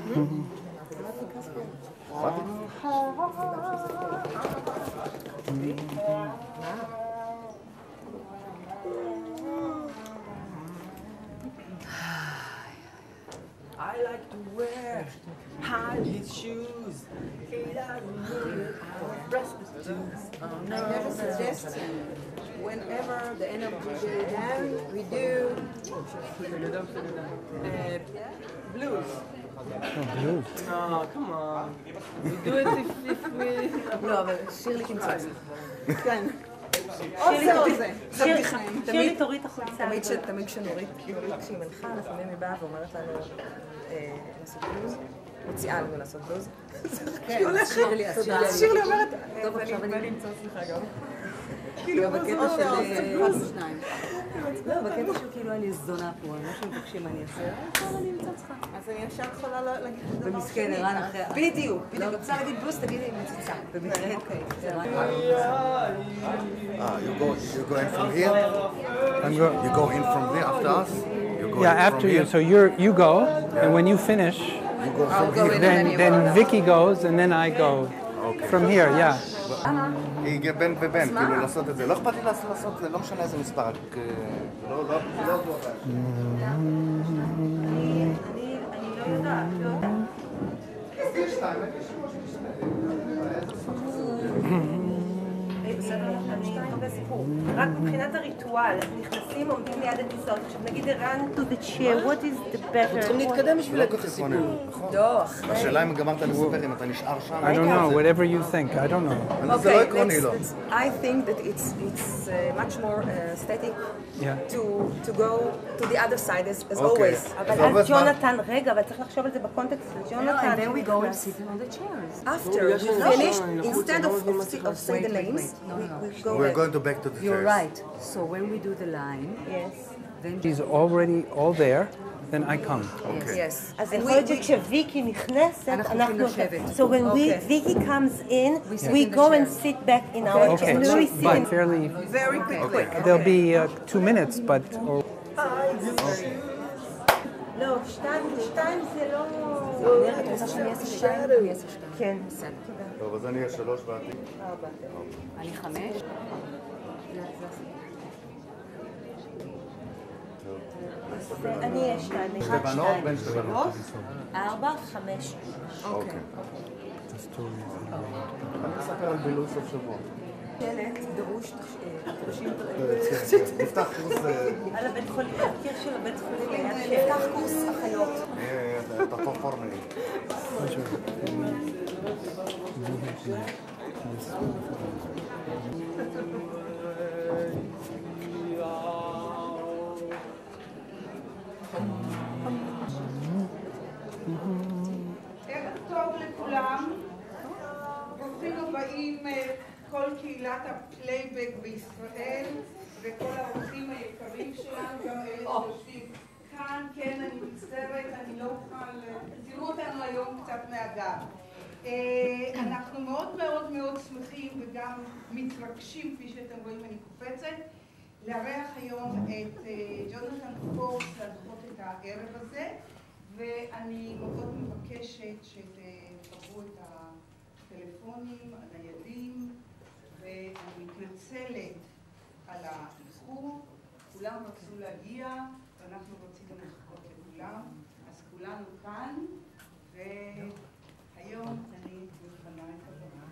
I like to wear high heel shoes. He doesn't need prostitutes. I have a suggestion. Whenever the end of the day we do blues. בלוז. Oh, come on. We do it if we... לא, אבל שירלי תמצא. כן. שירלי תוריד החולצה. תמיד כשנורית, כשהיא מלכה, לפעמים היא באה ואומרת לנו לעשות בלוז. מציעה לנו לעשות בלוז. כן, שירלי אומרת... טוב, עכשיו אני אמצא סליחה גם. כאילו, בקטע של... לא, בקטע של כאילו אני זונה פה, מה שמבקשים אני אעשה, אני אמצא אותך. אז אני ישר יכולה להגיד את הדבר שני. ומסכן, ערן אחרי... בדיוק, בדיוק. רוצה להגיד בלוז, תגידי לי מציצה. במקרה, אוקיי. You go in from here? You go in from there after us? Yeah, after you. So you go, and when you finish, then Vicky goes, and then I go from here, yeah. היא בין ובין, כאילו לעשות את זה. לא אכפת לי לעשות את זה, לא משנה איזה מספר, רק לא זו הבעיה. אני לא יודעת, לא. יש שתיים, רק מבחינת הריטואל, נכנסים, עומדים ליד הכיסאות. עכשיו נגיד ערן to the chair, what is the better? אנחנו צריכים להתקדם בשביל להגיד את הסיפור. לא, אחרי. השאלה אם גמרת לספר אם אתה נשאר שם. I don't know, whatever you think, I don't know. זה לא עקרוני, לא. I think that it's much more static to go to the other side as always. אבל אז ג'ונתן, רגע, אבל צריך לחשוב על זה בקונטקסט של ג'ונתן. And then we go and sit on the chairs. After we finish, instead of say the names, We're going to back to the chairs. You're right. So when we do the line, Yes. then She's already all there, then I come. Okay. yes. אז יכול להיות שכשוויקי נכנסת, אנחנו... So when Vicky comes in, we go and sit back in our Okay, chairs. but fairly, Very quick. there'll be 2 minutes, but... לא, שתיים זה לא... את רוצה שאני אעשה שתיים? אני אעשה שתיים. כן. בסדר. טוב, אז אני אהיה 3 ואתי. 4. אני 5. אני אהיה 2. שתי בנות, בין שתי בנות. 4, 5. אוקיי. אני אספר על בילוי סוף שבוע. שלט דרוש תרשים... נפתח קורס... על הבית חולים, הקיר של הבית חולים. נפתח קורס אחיות. אתה פורפורמי. ערב טוב לכולם, ברוכים הבאים כל קהילת הפלייבק בישראל וכל האורחים היקרים שלנו, גם אלה שיושבים כאן. כן, אני מצטערת, אני לא אוכל, תראו אותנו היום קצת מהגב. אנחנו מאוד מאוד מאוד שמחים וגם מתרגשים, כפי שאתם רואים אני קופצת, לארח היום את ג'ונתן קורס להנחות את הערב הזה, ואני מאוד מבקשת שתחברו את הטלפונים הניידים, ואני מתנצלת על האיחור. כולם רצו להגיע ואנחנו רוצים לחכות לכולם, אז כולנו כאן, והיום אני מזמנה את הבמה.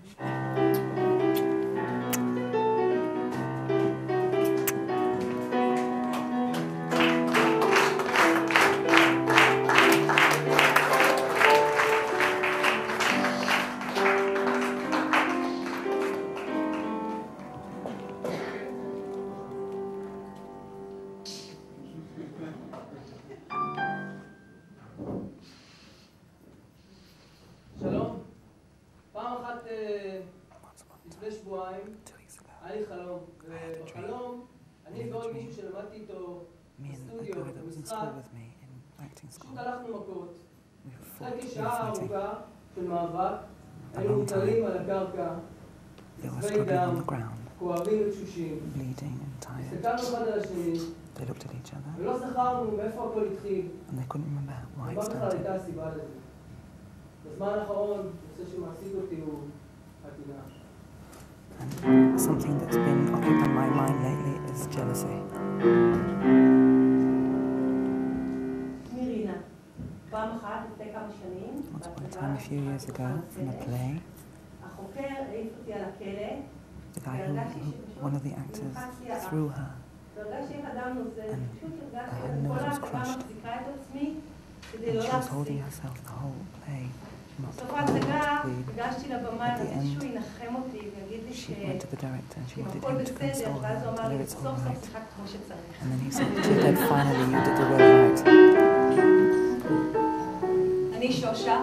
שלום, פעם אחת לפני שבועיים היה לי חלום, ובחלום אני ועוד מישהו שלמדתי איתו בסטודיו, במשחק, פשוט הלכנו מכות. הייתי שעה ארוכה של מאבק, היינו מוטלים על הקרקע, צבעי דם, כואבים ותשושים. הסתכלנו אחד על השני, ולא זכרנו מאיפה הכל התחיל, ומה בכלל הייתה הסיבה לזה. בזמן האחרון, נושא שמעסיק אותי הוא חתינה. And something that's been occupying my mind lately is jealousy. מירינה, פעם אחת לפני כמה שנים, Once upon a time, a few years ago, in a play, החוקר העיף אותי על הכלא, the guy one of the actors threw her, והרגשתי איך אדם נוזל, פשוט הרגשתי her את כל nose was ההצגה crushed, מחזיקה את עצמי כדי and לא she was holding להפסיק. herself the whole play, not בסוף to ההצגה bleed. הגשתי לבמה, At the רציתי שהוא end, ינחם אותי ויגיד לי She went to the director and she שאם wanted הכל him to בסדר, console ואז her, הוא אמר tell לי, her it's סוף all סוף right. שיחקת כמו שצריך. And then he said to her, finally you did the work right. אני שושה,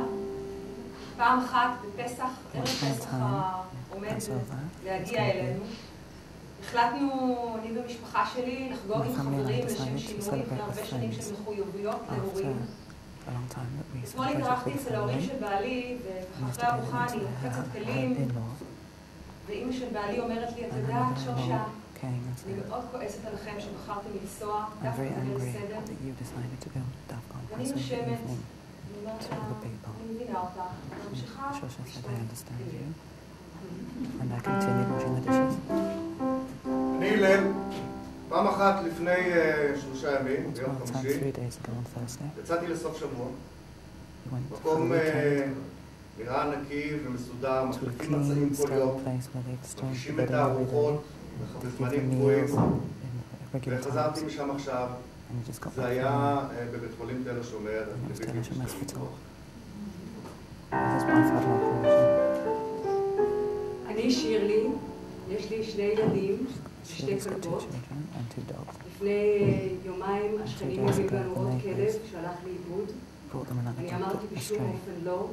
פעם אחת בפסח, ערב פסח העומד להגיע אלינו. החלטנו, אני ומשפחה שלי, לחגוג עם חברים לשם שינוי אחרי הרבה שנים של מחויבויות להורים. אתמול התארחתי אצל ההורים של בעלי, ואחרי הארוחה אני לוחצת כלים, ואימא של בעלי אומרת לי, את יודעת, שושה, אני מאוד כועסת עליכם שבחרתם לנסוע, דווקא בליל סדר. ואני נושמת, אני אומרת לה, אני מבינה אותה, אני ממשיכה לשתות. And I continued washing the dishes. אני הלל, פעם אחת לפני 3 ימים, ביום One time, חמישי, 3 days ago on Thursday, יצאתי לסוף שבוע. we went for a מקום weekend נראה נקי ומסודר, to a מחליפים clean, מצעים כל sterile יום, place where they exchange מגישים the את bedding every הארוחות day, give בזמנים the קבועים, meals in regular וחזרתי times. משם עכשיו. And we just got זה back היה from בבית חולים תל השומר, it was ליוויתי את Tell אשתי Hospital. לביקור. His wife had an operation. אני שירלי, יש לי 2 ילדים, She 2 has got 2 כלבות. children and 2 dogs. לפני יומיים השכנים הביאו לנו עוד כלב שהלך לאיבוד. Brought them another אני dog אמרתי that בשום astray. אופן לא,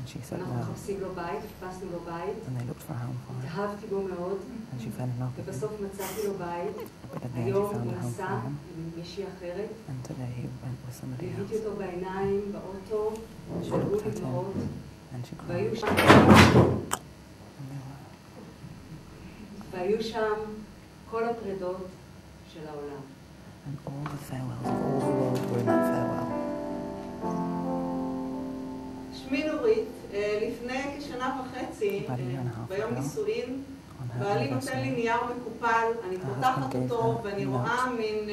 And she said אנחנו no. מחפשים לו בית, חיפשנו לו בית, And they looked for a home for him. התאהבתי בו מאוד, And she fell in love with him. ובסוף מצאתי לו בית. But at the end she היום found הוא a home נסע for him. עם מישהי אחרת, And today he went with somebody ליוויתי else. אותו בעיניים, באוטו, She שלגו looked לי at him דמעות, and she והיו cried. שם, And they were והיו שם כל הפרדות של העולם. And all the farewells of all the world were in that farewell. שמי נורית, לפני כשנה וחצי, ביום נישואין, On her בעלי נותן לי anniversary, נייר מקופל, אני פותחת אותו ואני רואה מין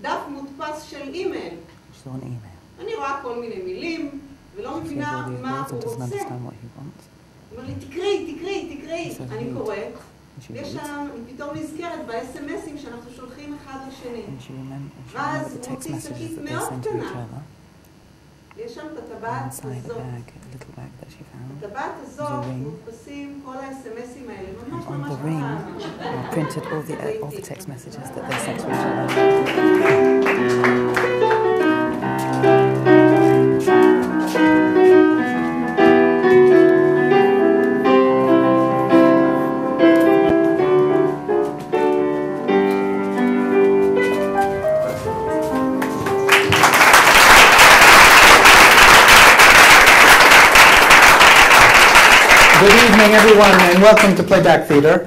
דף מודפס של אימייל. she saw an email. אני רואה כל מיני מילים ולא She hears מבינה all these מה words הוא and doesn't רוצה. understand what he wants. הוא אומר לי, תקראי. He says, אני read. קוראת, And she ויש reads. שם, אני פתאום נזכרת ב-SMSים שאנחנו שולחים אחד לשני. And she remembered ואז the text מוציא messages שקית that they מאוד sent to each קטנה. other. יש שם את And הטבעת inside a הזאת. bag, a little bag that she found. הטבעת הזאת ring. מודפסים כל ה-SMSים האלה, ממש And on ממש the ring קטן. are printed all the text messages that they sent to each other. Good evening, everyone, and welcome to Playback Theatre.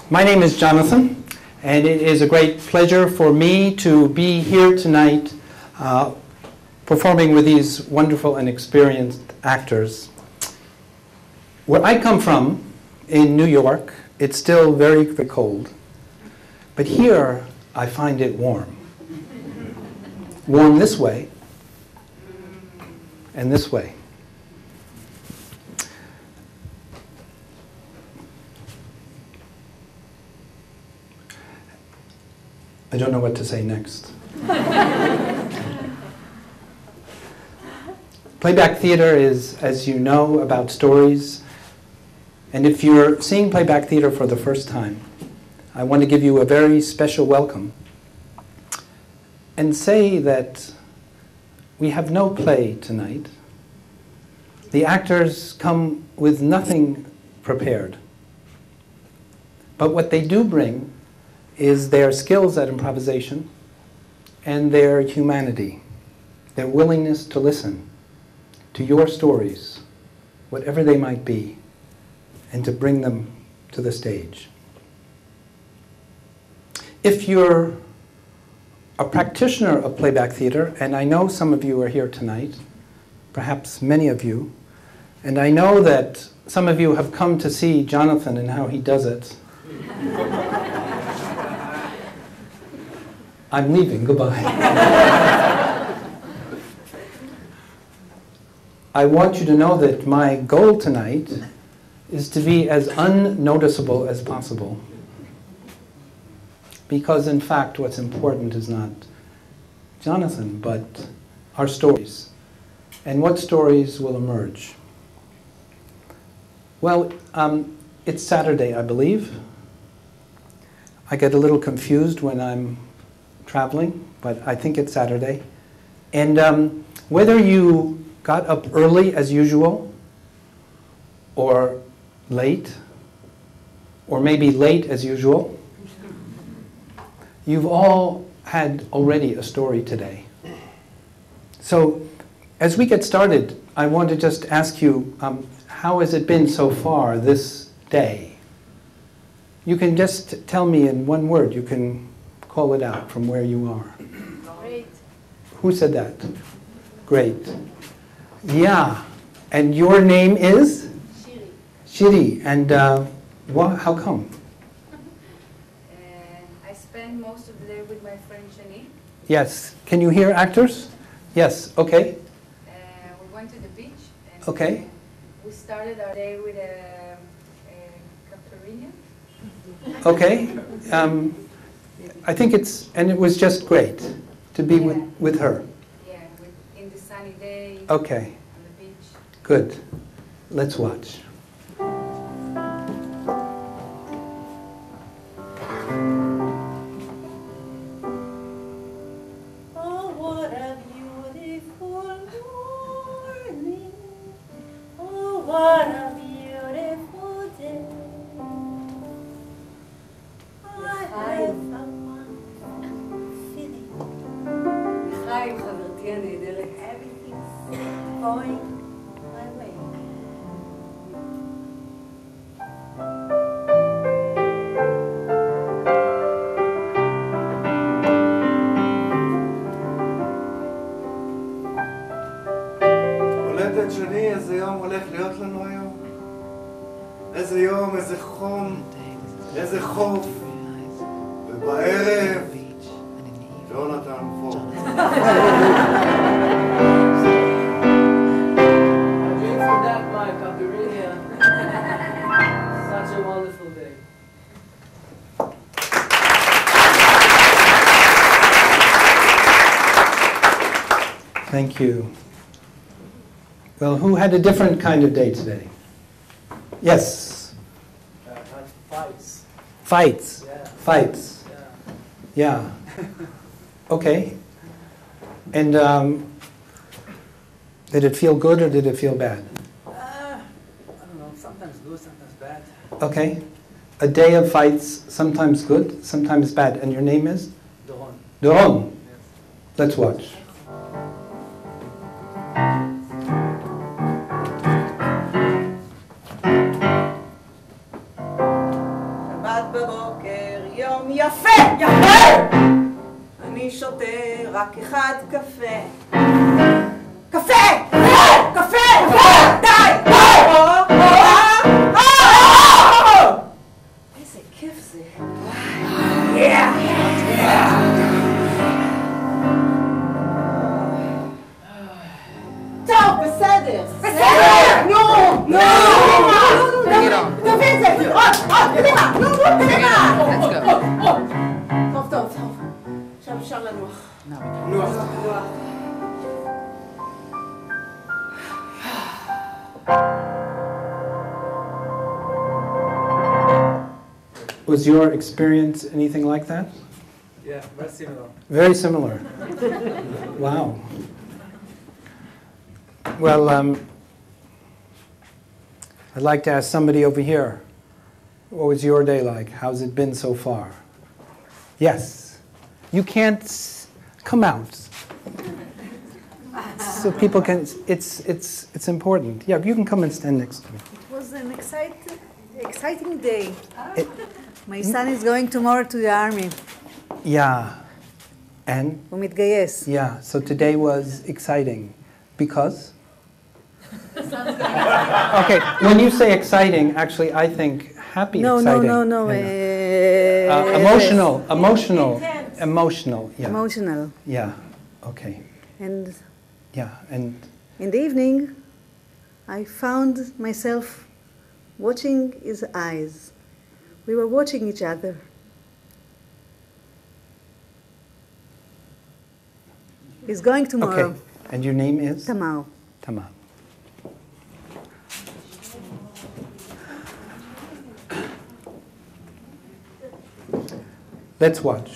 My name is Jonathan, and it is a great pleasure for me to be here tonight performing with these wonderful and experienced actors. Where I come from, in New York, it's still very, very cold, but here I find it warm. Warm this way, and this way. I don't know what to say next. Playback theater is, as you know, about stories. And if you're seeing playback theater for the first time, I want to give you a very special welcome and say that we have no play tonight. The actors come with nothing prepared. But what they do bring is their skills at improvisation and their humanity, their willingness to listen to your stories, whatever they might be, and to bring them to the stage. If you're a practitioner of playback theater, and I know some of you are here tonight, perhaps many of you, And I know that some of you have come to see Jonathan and how he does it. I'm leaving. Goodbye. I want you to know that my goal tonight is to be as unnoticeable as possible. Because in fact, what's important is not Jonathan, but our stories. And what stories will emerge? Well, it's Saturday, I believe. I get a little confused when I'm traveling, but I think it's Saturday. And whether you got up early as usual, or late, or maybe late as usual, you've all had already a story today. So, as we get started, I want to just ask you, how has it been so far this day? You can just tell me in one word. You can call it out from where you are. Great. Who said that? Great. Yeah. And your name is? Shiri. Shiri. And how come? I spend most of the day with my friend Shani. Yes. Can you hear actors? Yes. Okay. We went to the beach. And Okay. we started our day with a caipirinha. Okay. I think it was just great to be with her. Yeah, in the sunny day. Okay. On the beach. Good. Let's watch. Oh, what a beautiful morning. Oh, what a beautiful day. I have a wonderful feeling. חיים, חברתי הנהדרת. Everything's going my way. קולטת שני, איזה יום הולך להיות לנו היום? איזה יום, איזה חום, איזה חוף, ובערב, ג'ונתן פה. I drink from that my caipirinha. Such a wonderful day. Thank you. Well, who had a different kind of day today? Yes. Fights. Fights. Yeah. Fights. Yeah. Yeah. Okay. And did it feel good or did it feel bad? I don't know, sometimes good, sometimes bad. Okay. A day of fights, sometimes good, sometimes bad. And your name is? Doron. Doron. Yes. Let's watch. שבת בבוקר, יום יפה! יפה! אני שותה רק אחד קפה. קפה! קפה! קפה! די! איזה כיף זה. טוב, בסדר. בסדר! נו! נו! תביא את זה! עוד! קדימה! נו! קדימה! טוב, טוב, טוב. עכשיו אפשר לנוח. נוח. Was your experience anything like that? Yeah, very similar. Very similar. Wow. Well, I'd like to ask somebody over here, what was your day like? How's it been so far? Yes. You can't come out. So people can, it's important. Yeah, you can come and stand next to me. It was an exciting day. My son is going tomorrow to the army. Yeah. And? הוא מתגייס. Yeah, so today was exciting. Because? Okay, when you say exciting, actually I think happy, exciting. No. Emotional, yeah. Emotional. Yeah, okay. And yeah, and in the evening, I found myself watching his eyes. We were watching each other. He's going tomorrow. Okay. And your name is? Tamar. Tamar. Let's watch.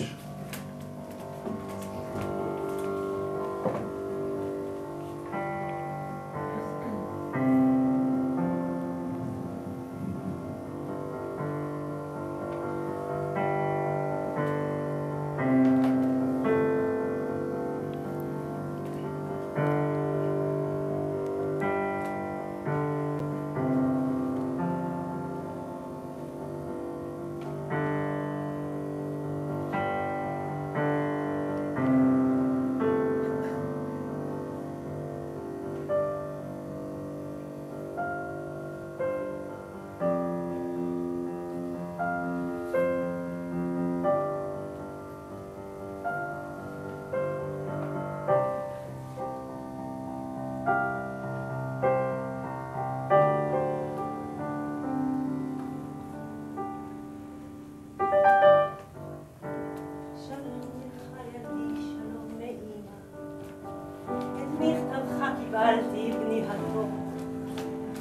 קיבלתי בני הטוב,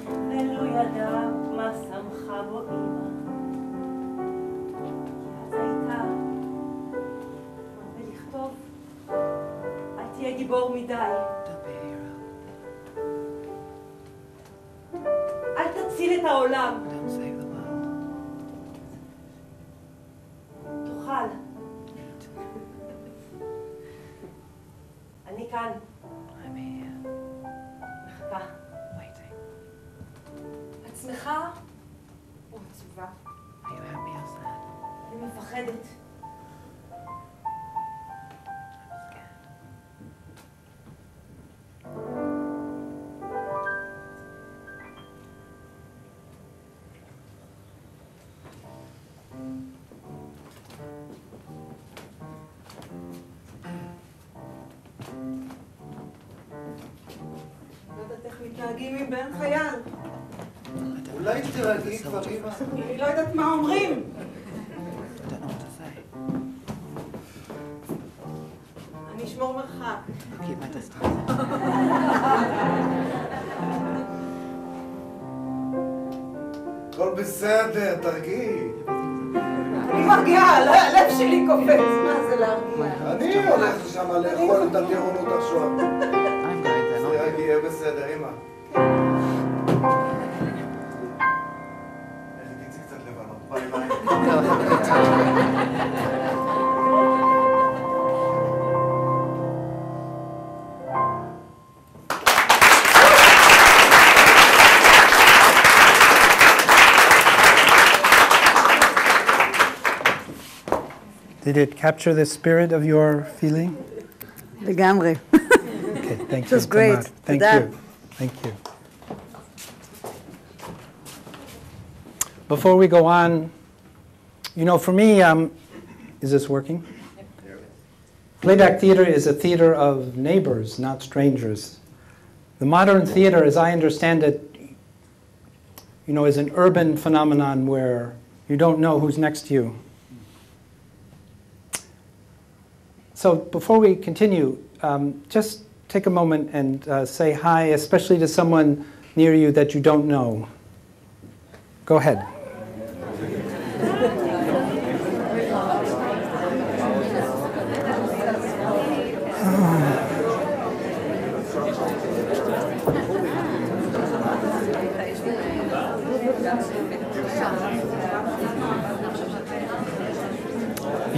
ולו ידע מה שמחה בו אמא. כי אז הייתה, ולכתוב, אל תהיה גיבור מדי. אל תציל את העולם. תוכל. אני כאן. מחכה. את שמחה או עצובה? אני מפחדת. מתנהגים עם בן חייל. אולי תרגעי כבר, אמא. אני לא יודעת מה אומרים. אני אשמור מרחק. הכל בסדר, תרגעי. אני מרגיעה, הלב שלי קופץ. מה זה להרגיע? אני הולך לשם לאכול את הטירונות עכשיו. תרגעי, יהיה בסדר, אמא. תצאי קצת לבנות, ביי ביי. Did it capture the spirit of your feeling? לגמרי. Okay, thank you. It was great. Thank you. Thank you. Before we go on, you know, for me, is this working? Playback theater is a theater of neighbors, not strangers. The modern theater, as I understand it, you know, is an urban phenomenon where you don't know who's next to you. So before we continue, just take a moment and say hi, especially to someone near you that you don't know. Go ahead.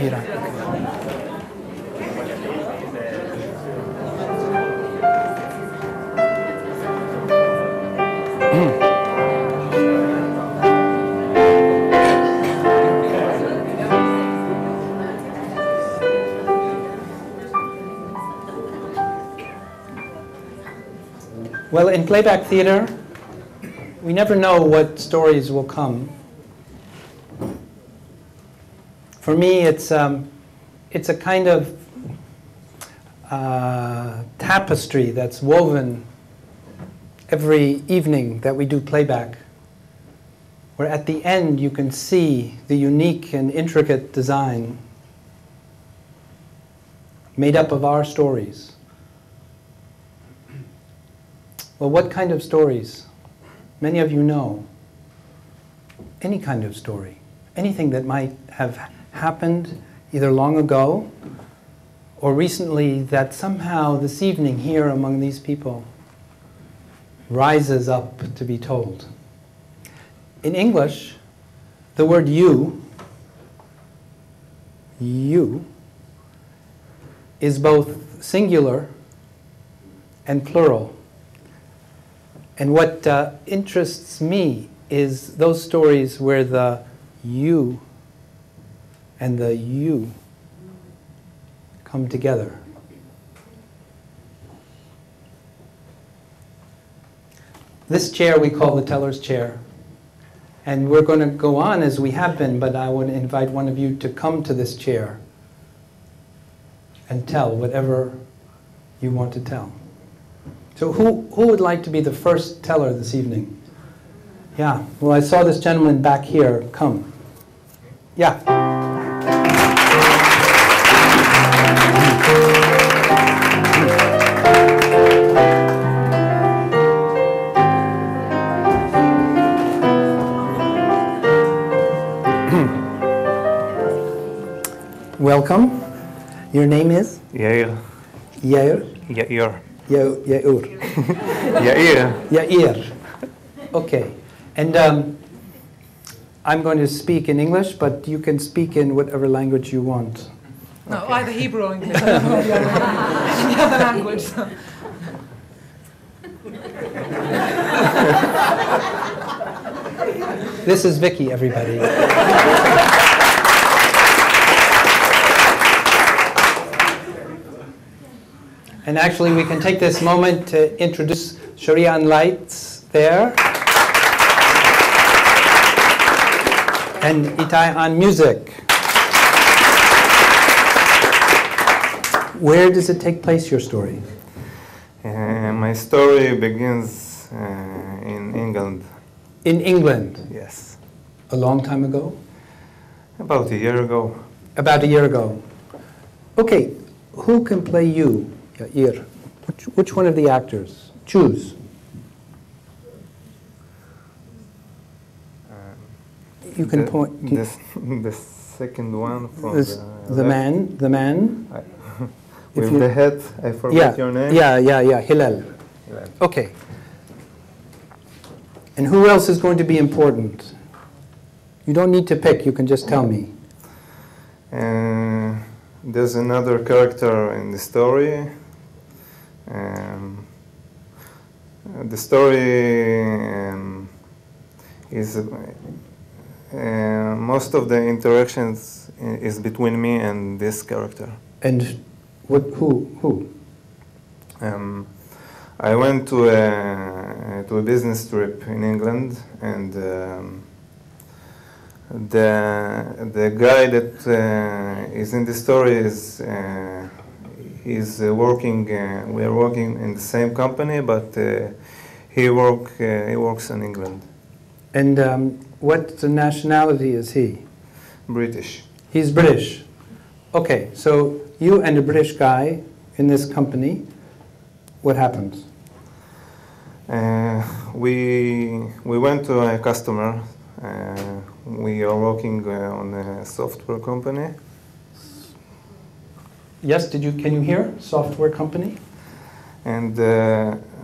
Ira. Well, in playback theater, we never know what stories will come. For me, it's a kind of tapestry that's woven every evening that we do playback, where at the end you can see the unique and intricate design made up of our stories. Well, what kind of stories? Many of you know. Any kind of story. Anything that might have happened either long ago or recently that somehow this evening here among these people rises up to be told. In English, the word you is both singular and plural. And what interests me is those stories where the you and the you come together. This chair we call the teller's chair. And we're going to go on as we have been, but I want to invite one of you to come to this chair and tell whatever you want to tell. So who would like to be the first teller this evening? Yeah, well, I saw this gentleman back here. Come. Yeah. Welcome. Your name is? Yair. Yair? Yair. Yair. Yair. Yair. Okay. And I'm going to speak in English, but you can speak in whatever language you want. No, okay. Either Hebrew or English. Any other language. This is Vicky, everybody. And actually, we can take this moment to introduce Sharia on lights there. And Itai on music. Where does it take place, your story? My story begins in England. In England? Yes. A long time ago? About a year ago. About a year ago. Okay, who can play you? Yair. Which one of the actors? Choose. You can point. The second one from the man. The man. With the head. I forgot your name. Yeah. Hillel. Okay. And who else is going to be important? You don't need to pick. You can just tell me. There's another character in the story. The story is most of the interactions is between me and this character. And who? I went to a business trip in England, and the guy that is in the story is. He's working. We are working in the same company, but he works in England. And what nationality is he? British. He's British. Okay, so you and a British guy in this company. What happens? We went to a customer. We are working on a software company. Yes, can you hear? Software company? And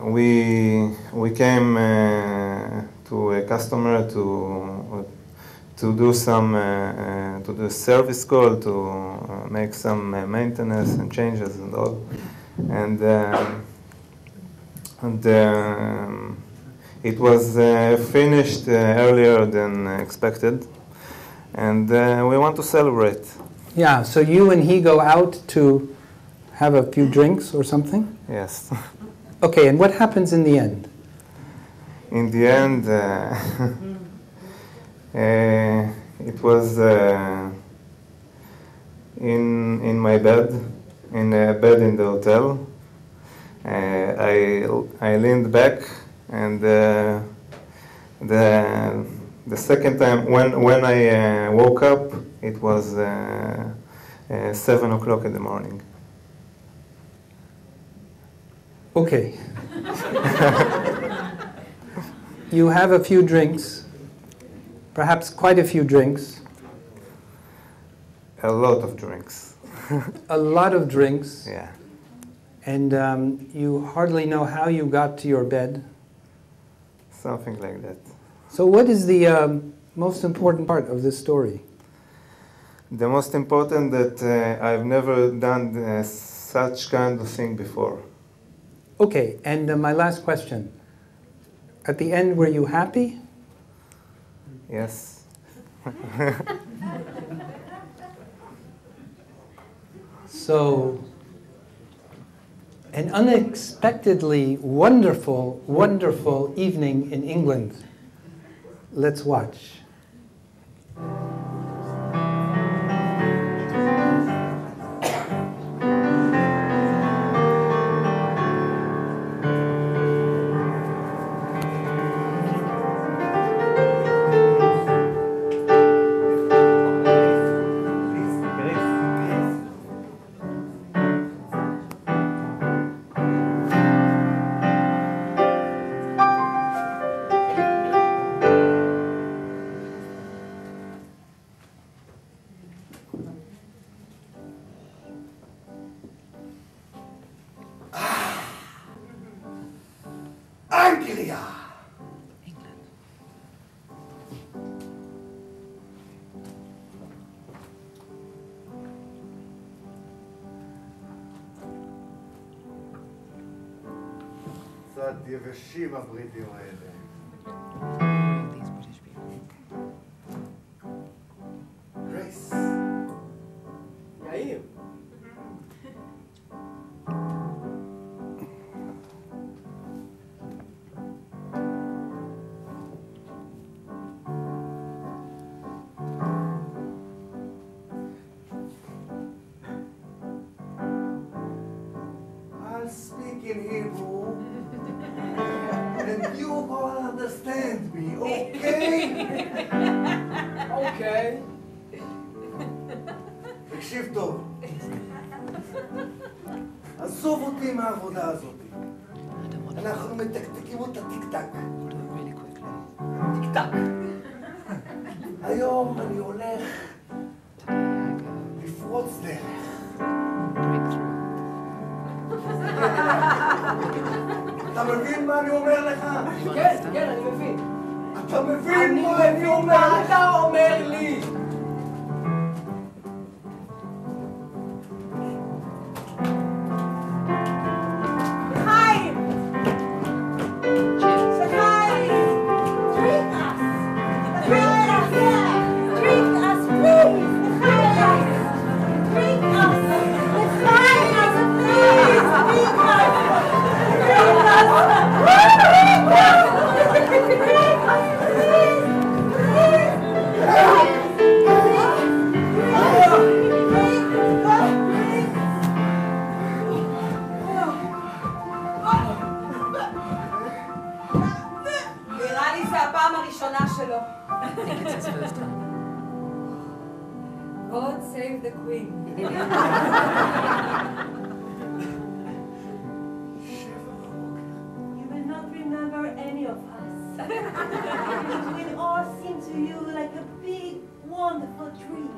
we came to a customer to do some to do service call, to make some maintenance and changes and all. And it was finished earlier than expected, and we want to celebrate. Yeah, so you and he go out to have a few drinks or something? Yes. Okay, and what happens in the end? In the end, it was in my bed, in a bed in the hotel. I leaned back, and the second time when I woke up, it was 7 o'clock in the morning. Okay. You have a few drinks, perhaps quite a few drinks. A lot of drinks. A lot of drinks. Yeah. And you hardly know how you got to your bed. Something like that. So what is the most important part of this story? The most important that I've never done such kind of thing before. Okay, and my last question. At the end, were you happy? Yes. So, an unexpectedly wonderful, wonderful evening in England. Let's watch. קצת יבשים הבריטים האלה. גרייס. יאיר. I'll speak in Hebrew. And you all understand me, okay? Okay. תקשיב טוב. עזוב אותי מהעבודה הזאת. אנחנו מתקתקים אותה טיק-טק. טיק-טק. היום אני הולך לפרוץ דרך. אתה מבין מה אני אומר לך? כן, כן, אני מבין. אתה מבין מה אני אומר לך? מה אתה אומר לי? God save the Queen. You will not remember any of us. It will all seem to you like a big, wonderful dream.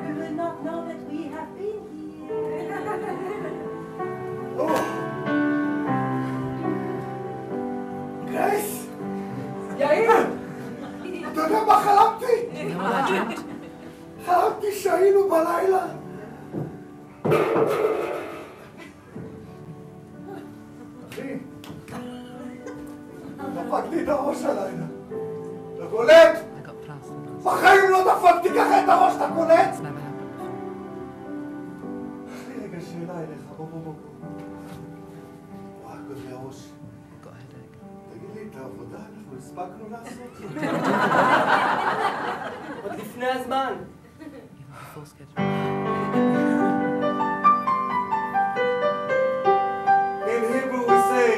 You will not know that we have been here. גרייס! יאיר! אתה יודע מה חלמתי? חלמתי שהיינו בלילה. אחי, דפקתי את הראש הלילה. אתה קולט? בחיים לא דפקתי ככה את הראש, אתה קולט? יש לי רגע שאלה אליך, בוא. אנחנו הספקנו לעשות? עוד לפני הזמן. In Hebrew we say,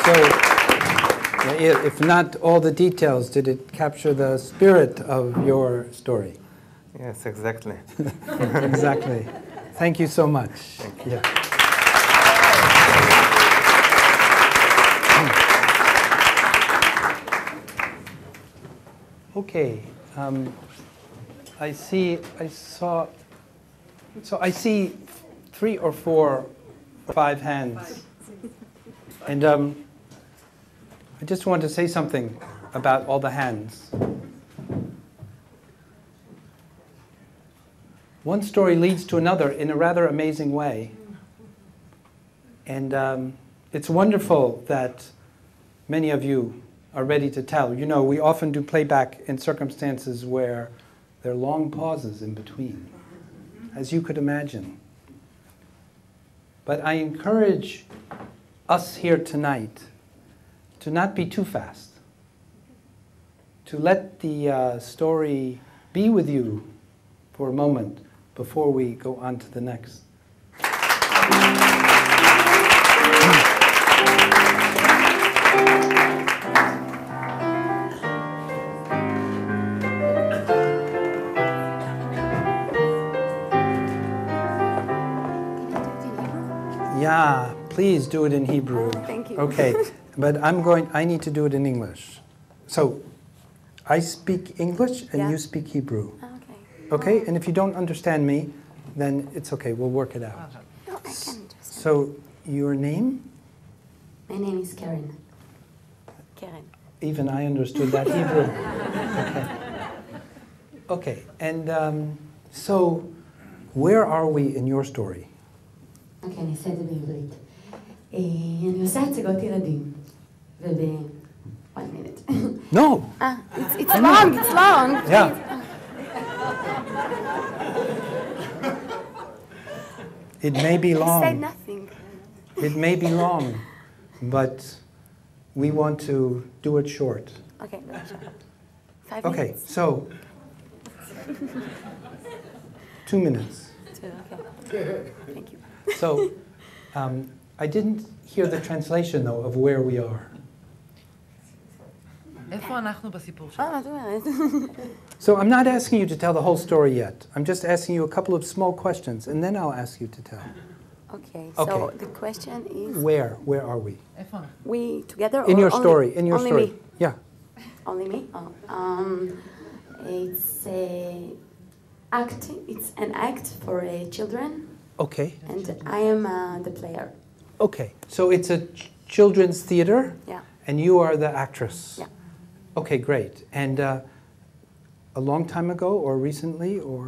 So, if not all the details, did it capture the spirit of your story? Yes, exactly. Exactly. Thank you so much. Thank you. Yeah. Okay. I see 3 or 4 or 5 hands. And I just want to say something about all the hands. One story leads to another in a rather amazing way. And it's wonderful that many of you are ready to tell. You know, we often do playback in circumstances where there are long pauses in between, as you could imagine. But I encourage us here tonight to not be too fast, to let the story be with you for a moment before we go on to the next. Yeah, please do it in Hebrew. Thank you. Okay, but I need to do it in English. So, I speak English and you speak Hebrew. Okay. Okay, and if you don't understand me, then it's okay, we'll work it out. No, I can understand. So, your name? My name is Karen. Karen. Even I understood that Hebrew. Okay, and so, where are we in your story? אוקיי, אני אעשה את זה בעברית. אני עושה הצגות ילדים, one minute. No! It's long, it's long. Yeah. It may be long. I said nothing. It may be long, but we want to do it short. Okay, 5 Okay, minutes. so 2 minutes. Okay. Thank you. So, I didn't hear the translation though of where we are. איפה אנחנו בסיפור שלנו? מה את אומרת? So I'm not asking you to tell the whole story yet. I'm just asking you a couple of small questions, and then I'll ask you to tell. Okay, Okay. so the question is... Where are we? איפה אנחנו? We together In or your only, story, in your only story. me? Yeah. Only me? Oh. It's acting. It's an act for children, Okay. and I am the player. Okay. So it's a children's theater, Yeah. and you are the actress. Yeah. Okay, great. And a long time ago, or recently, or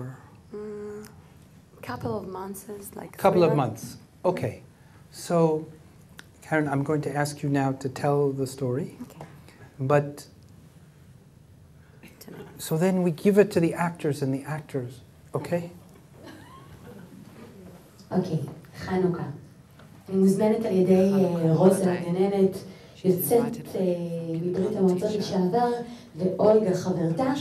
Couple of months, like couple of 3 months. Okay. So, Karen, I'm going to ask you now to tell the story. Okay. But so then we give it to the actors and the actors, okay? אוקיי, חנוכה. אני מוזמנת על ידי רוזה הגננת, יוצאת מברית המועצות לשעבר, ואולגה חברתה,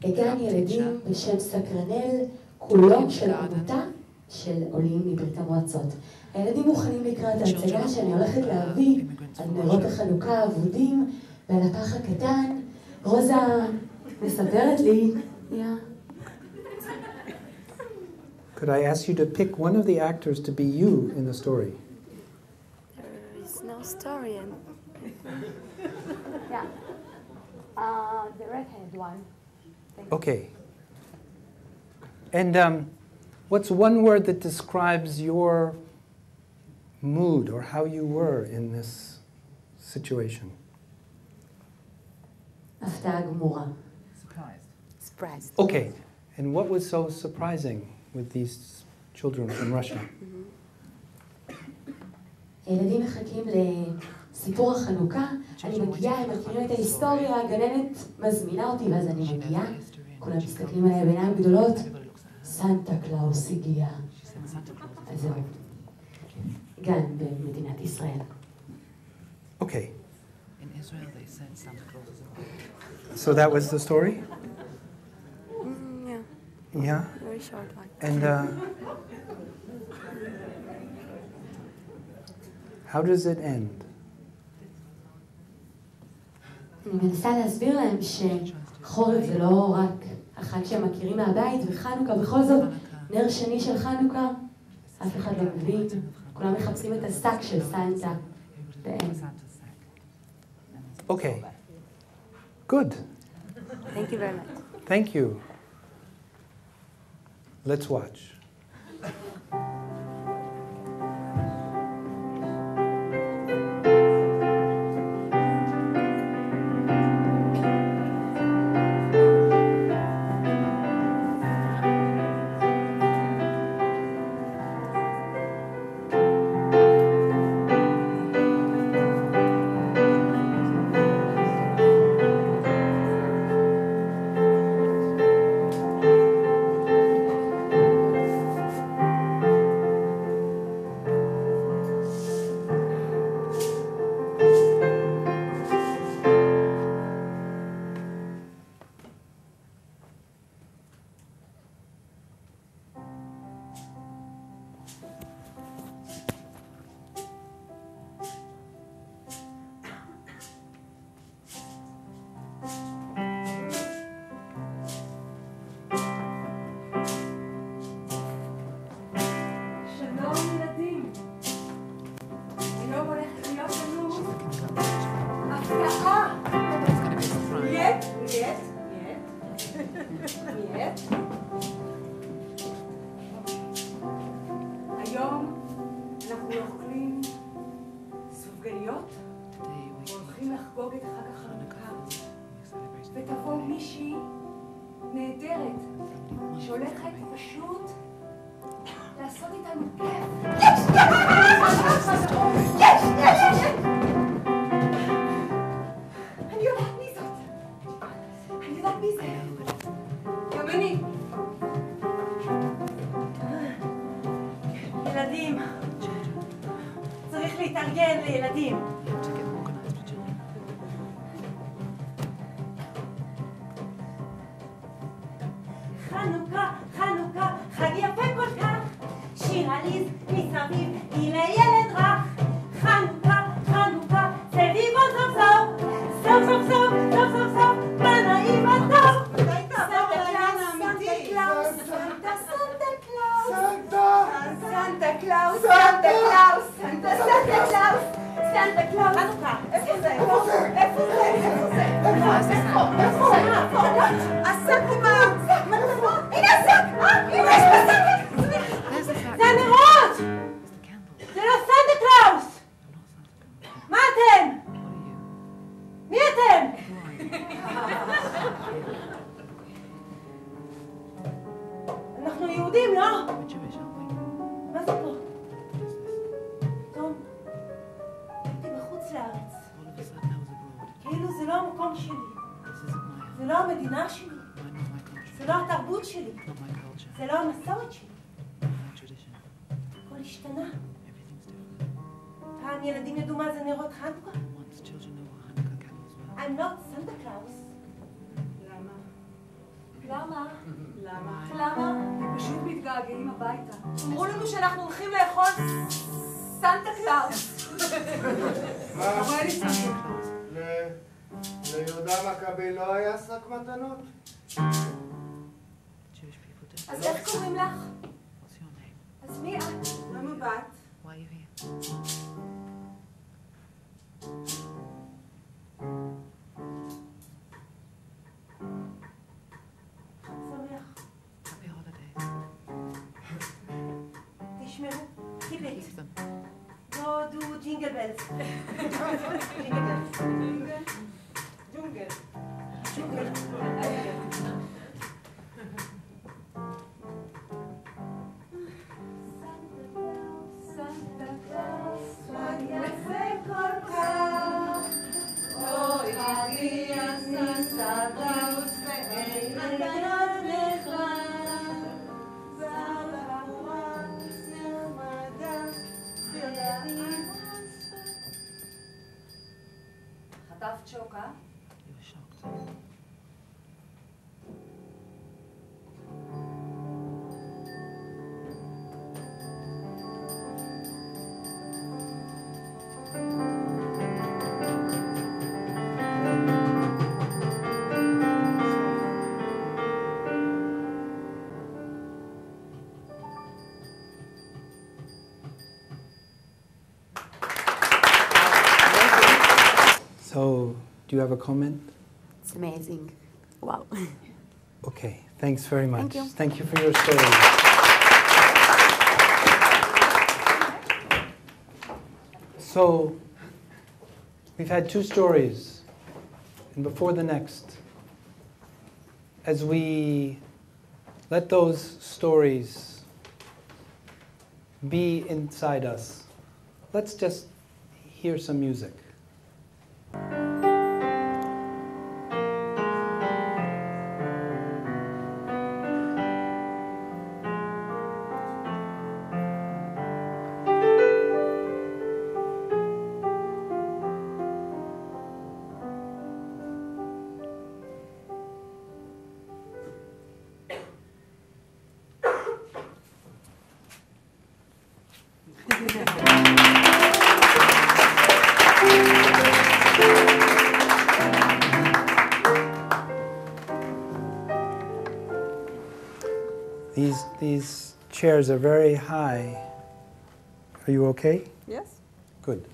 לגן ילדים בשם סקרנל, כולו של עמותה של עולים מברית המועצות. הילדים מוכנים לקראת ההצגה שאני הולכת להביא על נרות החנוכה האבודים ועל הפח הקטן. רוזה מספרת לי, Could I ask you to pick one of the actors to be you in the story? There is no story. Yeah. The redhead one. Okay. And what's one word that describes your mood or how you were in this situation? הפתעה גמורה. Surprised. Okay. And what was so surprising with these children from Russia? הילדים מחכים לסיפור החנוכה, אני מגיעה, הם מכירים את ההיסטוריה, הגננת מזמינה אותי ואז אני מגיעה, כולם מסתכלים עליי בעיניים גדולות, סנטה קלאוס הגיע. אז זהו. גן במדינת ישראל. Okay. So that was the story? Yeah. Yeah? Very short one. And how does it end? אני מנסה להסביר להם שחורף זה לא רק החג שהם מכירים מהבית, וחנוכה בכל זאת נר שני של חנוכה. אף אחד לא מבין, כולם מחפשים את השק של סנטה, ואין. Okay. Good. Thank you very much. Thank you. Let's watch. היום אנחנו אוכלים סופגניות והולכים לחגוג את חג החנוכה. ותבוא מישהי נהדרת שהולכת פשוט לעשות איתנו כיף. יש! אני יודעת מי זאת. אני יודעת מי זה. גם אני. ילדים. צריך להתארגן לילדים. חנוכה, חנוכה, חג יפה כל כך. שיר עליז מסביב, היא לילד רך. חנוכה, חנוכה, סביבו סוף סוף. סוף סוף סוף, סוף סוף סוף, בנעים הטוב. סנטה קלאוס, סנטה קלאוס, סנטה קלאוס, סנטה קלאוס. חנוכה, איפה זה? איפה זה? השק הוא הנה השק! הנה יש בשק! זה הנרות! זה לא סנטה קלאוס! מה אתם? מי אתם? אנחנו יהודים, לא? מה זה פה? טוב, הייתי בחוץ לארץ. כאילו זה לא המקום שלי. זה לא המדינה שלי. זה לא התרבות שלי. זה לא המסורת שלי. הכל השתנה. פעם ילדים ידעו מה זה נרות חנוכה. I'm not Santa Claus. למה? למה? הם פשוט מתגעגעים הביתה. אמרו לנו שאנחנו הולכים לאכול סנטה קלאוס. מה? ליהודה מכבי לא היה שק מתנות? אז איך קוראים לך? אז מי את? למה בת? תשמעו, keep it. Go do jingle bells. Jingle bells. Jingle. Jingle. Santa Claus, מה יפה כל כך? אוי, מגיע סנטה קלאוס ואין מתנות לך. you have a comment? It's amazing. Wow. Okay, thanks very much. Thank you. Thank you for your story. So, we've had 2 stories, and before the next, as we let those stories be inside us, let's just hear some music. These chairs are very high. Are you okay? Yes. Good.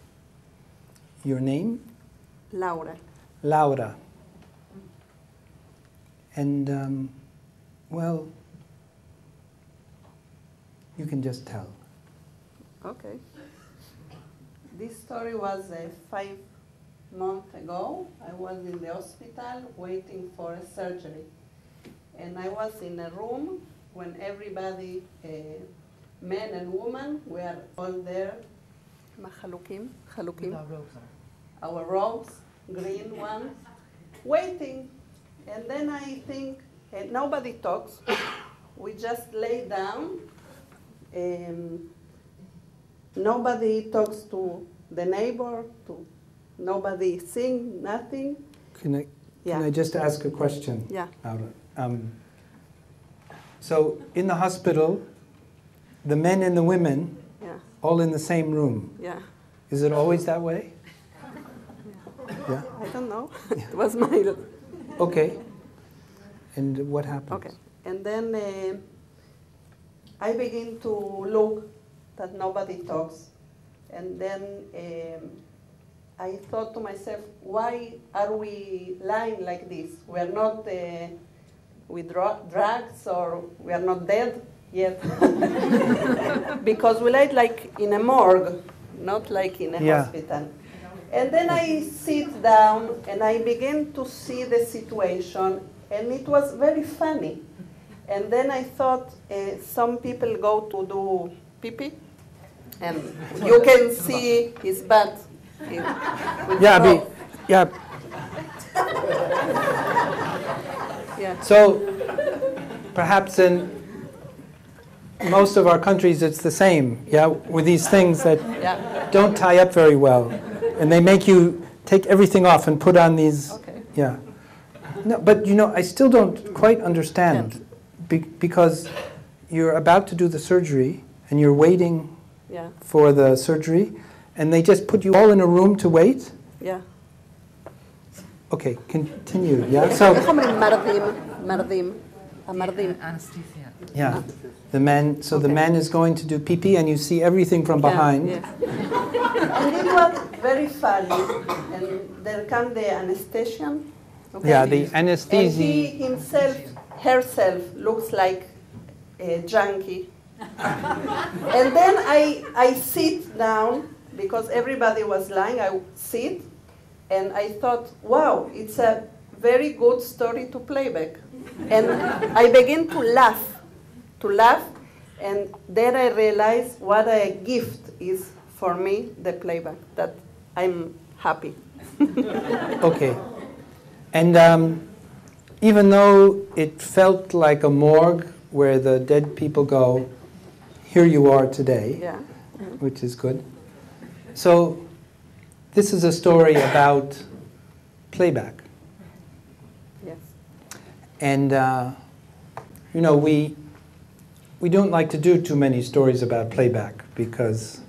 Your name? Laura. Laura. And, well, you can just tell. Okay. This story was 5 months ago. I was in the hospital waiting for a surgery. And I was in a room when everybody, men and women, were all there. חלוקים. Our robes, green ones, waiting. And then I think, nobody talks. We just lay down. Nobody talks to the neighbor, nobody sing, nothing. Can I just ask a question? Yeah. Laura? So in the hospital, the men and the women, all in the same room. Yeah. Is it always that way? Yeah. I don't know. It was my... Okay. And what happened? Okay. And then I begin to look that nobody talks. And then I thought to myself, why are we lying like this? We're not with drugs, or we are not dead yet. Because we lied like in a morgue, not like in a hospital. And then I sit down and I begin to see the situation, and it was very funny. And then I thought some people go to do pee-pee, and you can see his butt. Yeah. So perhaps in most of our countries it's the same, with these things that don't tie up very well. And they make you take everything off and put on these, No, but I still don't quite understand, because you're about to do the surgery and you're waiting for the surgery, and they just put you all in a room to wait? Yeah. Okay, continue, So, Anesthesia. yeah, the man is going to do pee-pee, and you see everything from behind. And it was very funny, and there comes the anesthetician. Okay? Yeah, the anesthesia. And he herself looks like a junkie. And then I sit down, because everybody was lying, I sit, and I thought, wow, it's a very good story to play back. And I begin to laugh, and then I realized what a gift is for me, the playback, that I'm happy. Okay. And even though it felt like a morgue where the dead people go, here you are today, which is good. So this is a story about playback. Yes. And, we don't like to do too many stories about playback because,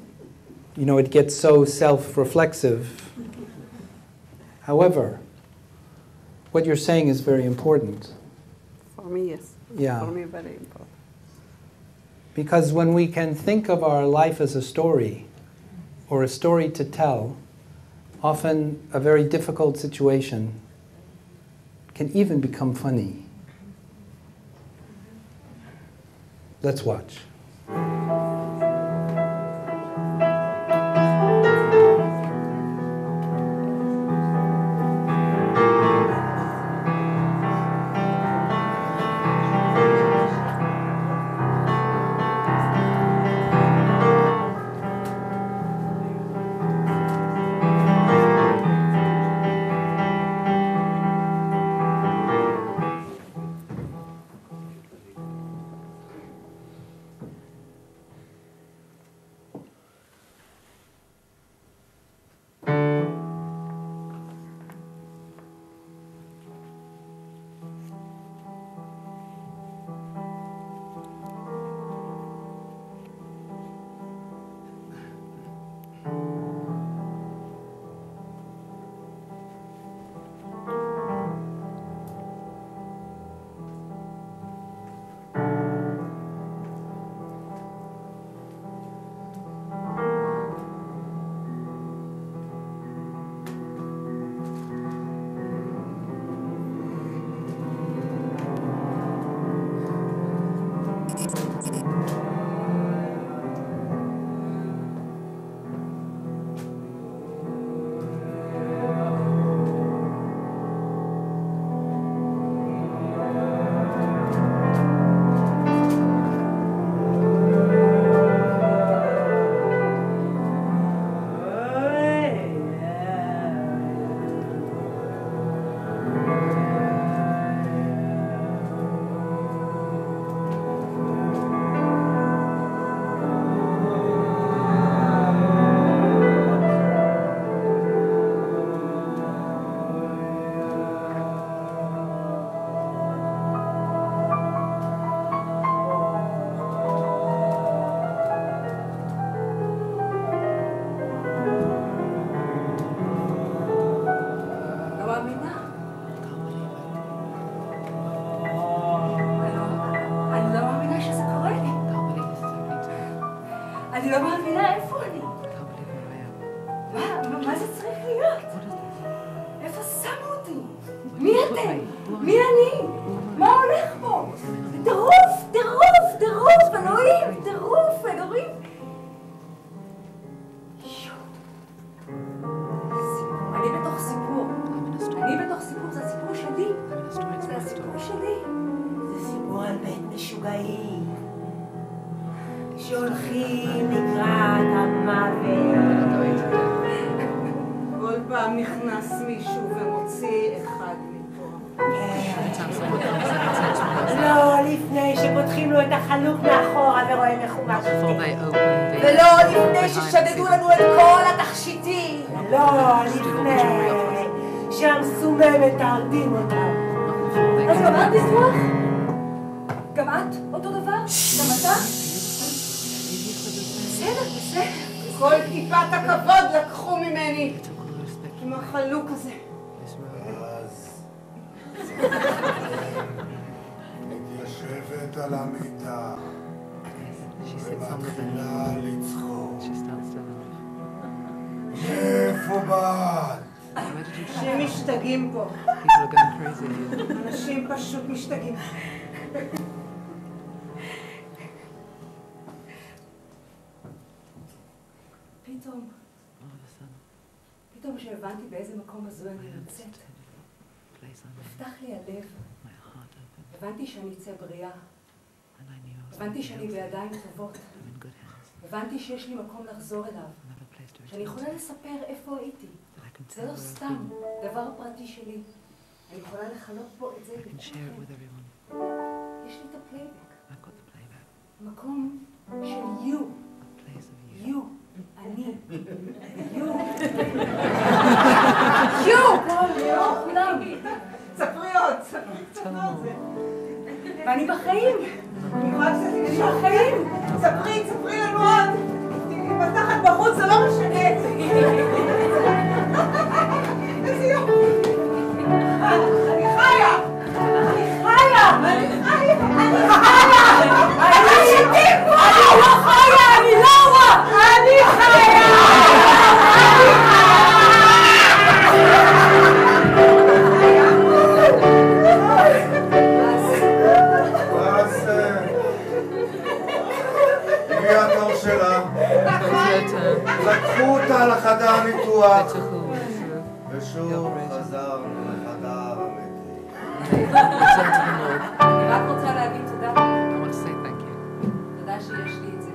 it gets so self-reflexive. However, what you're saying is very important. For me, yes. Yeah. For me, very important. Because when we can think of our life as a story, or a story to tell, often a very difficult situation can even become funny. Let's watch. שהולכים לקראת המוות. כל פעם נכנס מישהו ומוציא אחד מפה. לא לפני שפותחים לו את החלוק מאחורה ורואים איך הוא משתיק. ולא לפני ששדדו לנו את כל התכשיטים. לא לפני שהמסוממת תרדים אותם. אז גם את תסמוך? גם את אותו דבר? גם אתה? בסדר, בסדר. כל טיפת הכבוד לקחו ממני עם החלוק הזה. אז מתיישבת על המיטה ומתחילה לצחוק. מאיפה באת? אנשים משתגעים פה. אנשים פשוט משתגעים. פתאום שהבנתי באיזה מקום הזו אני נמצאת, נפתח לי הלב. הבנתי שאני אצא בריאה. הבנתי שאני בידיים טובות. הבנתי שיש לי מקום לחזור אליו. שאני יכולה לספר איפה הייתי. זה לא סתם דבר פרטי שלי. אני יכולה לחלוק פה את זה בתוככם. יש לי את הפלייבק. מקום של you. you. אני. you. כולם. ספרי עוד. ואני בחיים. אני בחיים. ספרי לנו עוד. מתחת בחוץ זה לא משנה. איזה יופי. אני חיה. אני לא חיה. אני לא רואה. אני חיה. הניתוח, ושוב חזרנו לחדר המתים. אני רק רוצה להגיד תודה. תודה שיש לי את זה.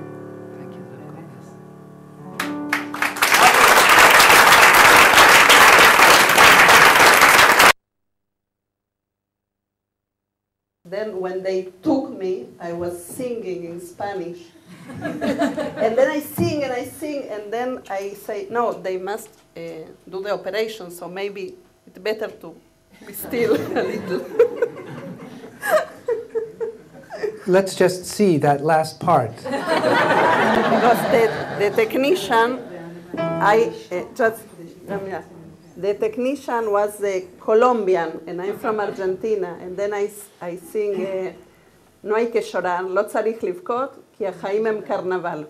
Then when they took me, I was singing in Spanish. And then I sing and I sing, and then I say, no, they must do the operation, so maybe it's better to be still a little. Let's just see that last part. Because the technician, the technician was Colombian, and I'm from Argentina, and then I sing, no hay que llorar, לא צריך לבכות, כי החיים הם קרנבל.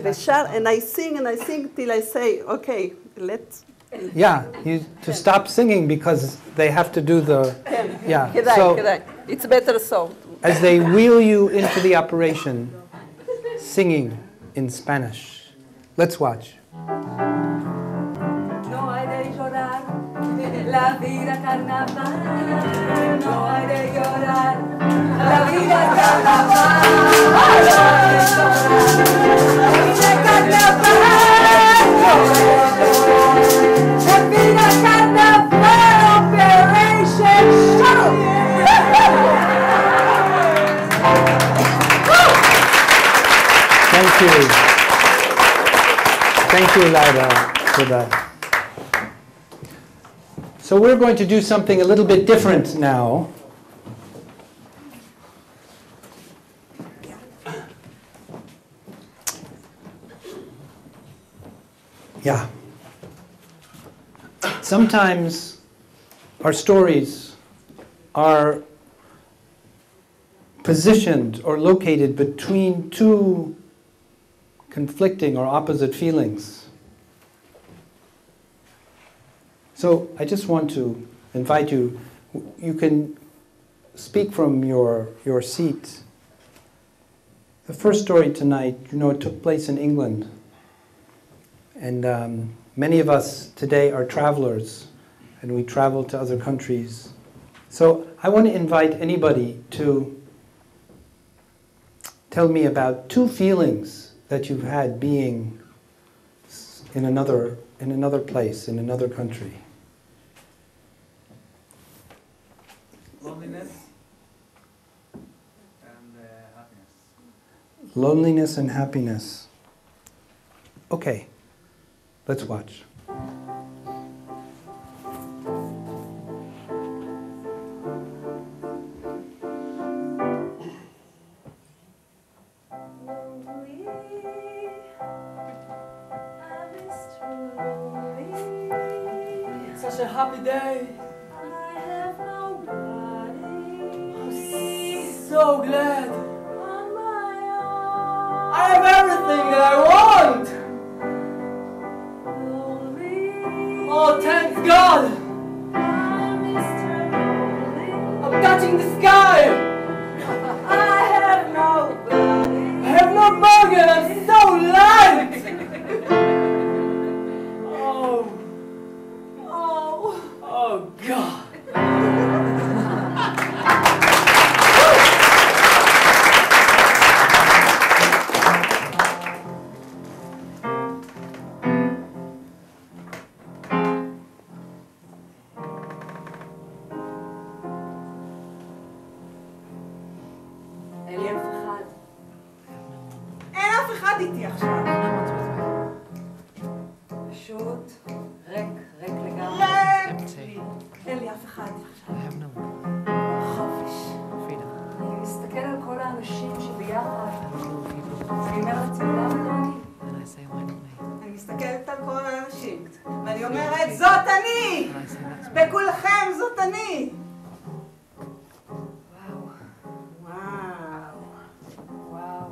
ושר, and I sing till I say, okay, let's... Yeah, to stop singing because they have to do the... Yeah, כדאי, it's better so. As they wheel you into the operation, singing in Spanish. Let's watch. No hay de llorar, la vida carnaval. No hay de llorar, la vida carnaval. No hay de llorar, la vida carnaval. No hay de llorar, la vida carnaval. Operation Show. Thank you. Thank you, Laura, for that. So we're going to do something a little bit different now. Yeah. Sometimes our stories are positioned or located between two conflicting or opposite feelings. So I just want to invite you, you can speak from your seat. The first story tonight, it took place in England. And many of us today are travelers, and we travel to other countries. So I want to invite anybody to tell me about two feelings that you've had being in another place, in another country. Loneliness and happiness. Loneliness and happiness. Okay, let's watch. Such a happy day. I have nobody. I'm so glad. On my own. I have everything that I want. Lonely. Oh, thank God. I'm Mr. Lonely. I'm touching the sky. I have nobody. I have no bug and I'm so light. Oh, God. אין לי אף אחד. אין אף אחד איתי עכשיו. פשוט ריק לגמרי. אין לי אף אחד עכשיו. חופש. אני מסתכל על כל האנשים שביחד. ואני אומרת, למה לא אני? אני מסתכלת על כל האנשים, ואני אומרת, זאת אני! בכולכם זאת אני! וואו.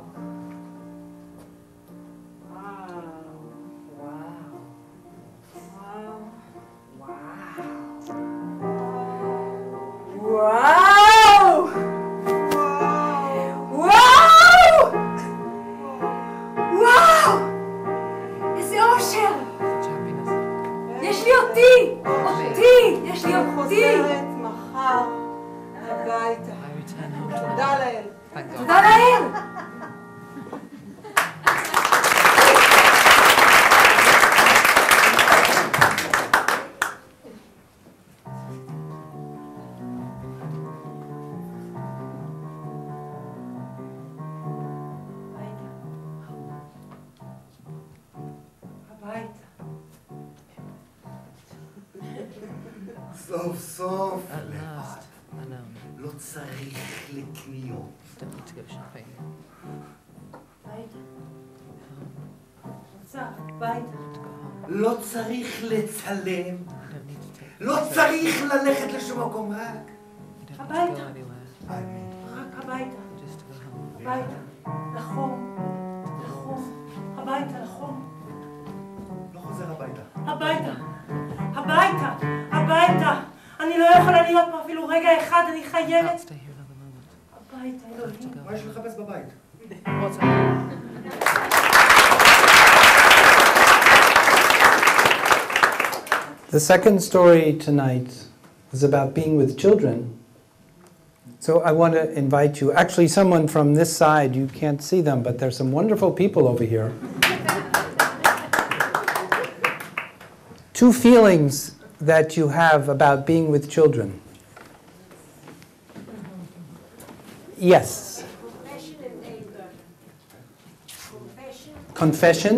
הביתה. תודה לאל. תודה לאל! סוף סוף. לא צריך לקניות. לא צריך לצלם. לא צריך ללכת לשום מקום, רק הביתה. רק הביתה. הביתה. לחום. לחום. הביתה, לחום. לא חוזר הביתה. הביתה. הביתה. הביתה. אני לא יכולה להיות פה אפילו רגע אחד, אני חייבת. הביתה, אלוהים. מה יש לחפש בבית? The second story tonight is about being with children. So I want to invite you, actually someone from this side, you can't see them, but there's some wonderful people over here. Two feelings that you have about being with children. Yes. Confession?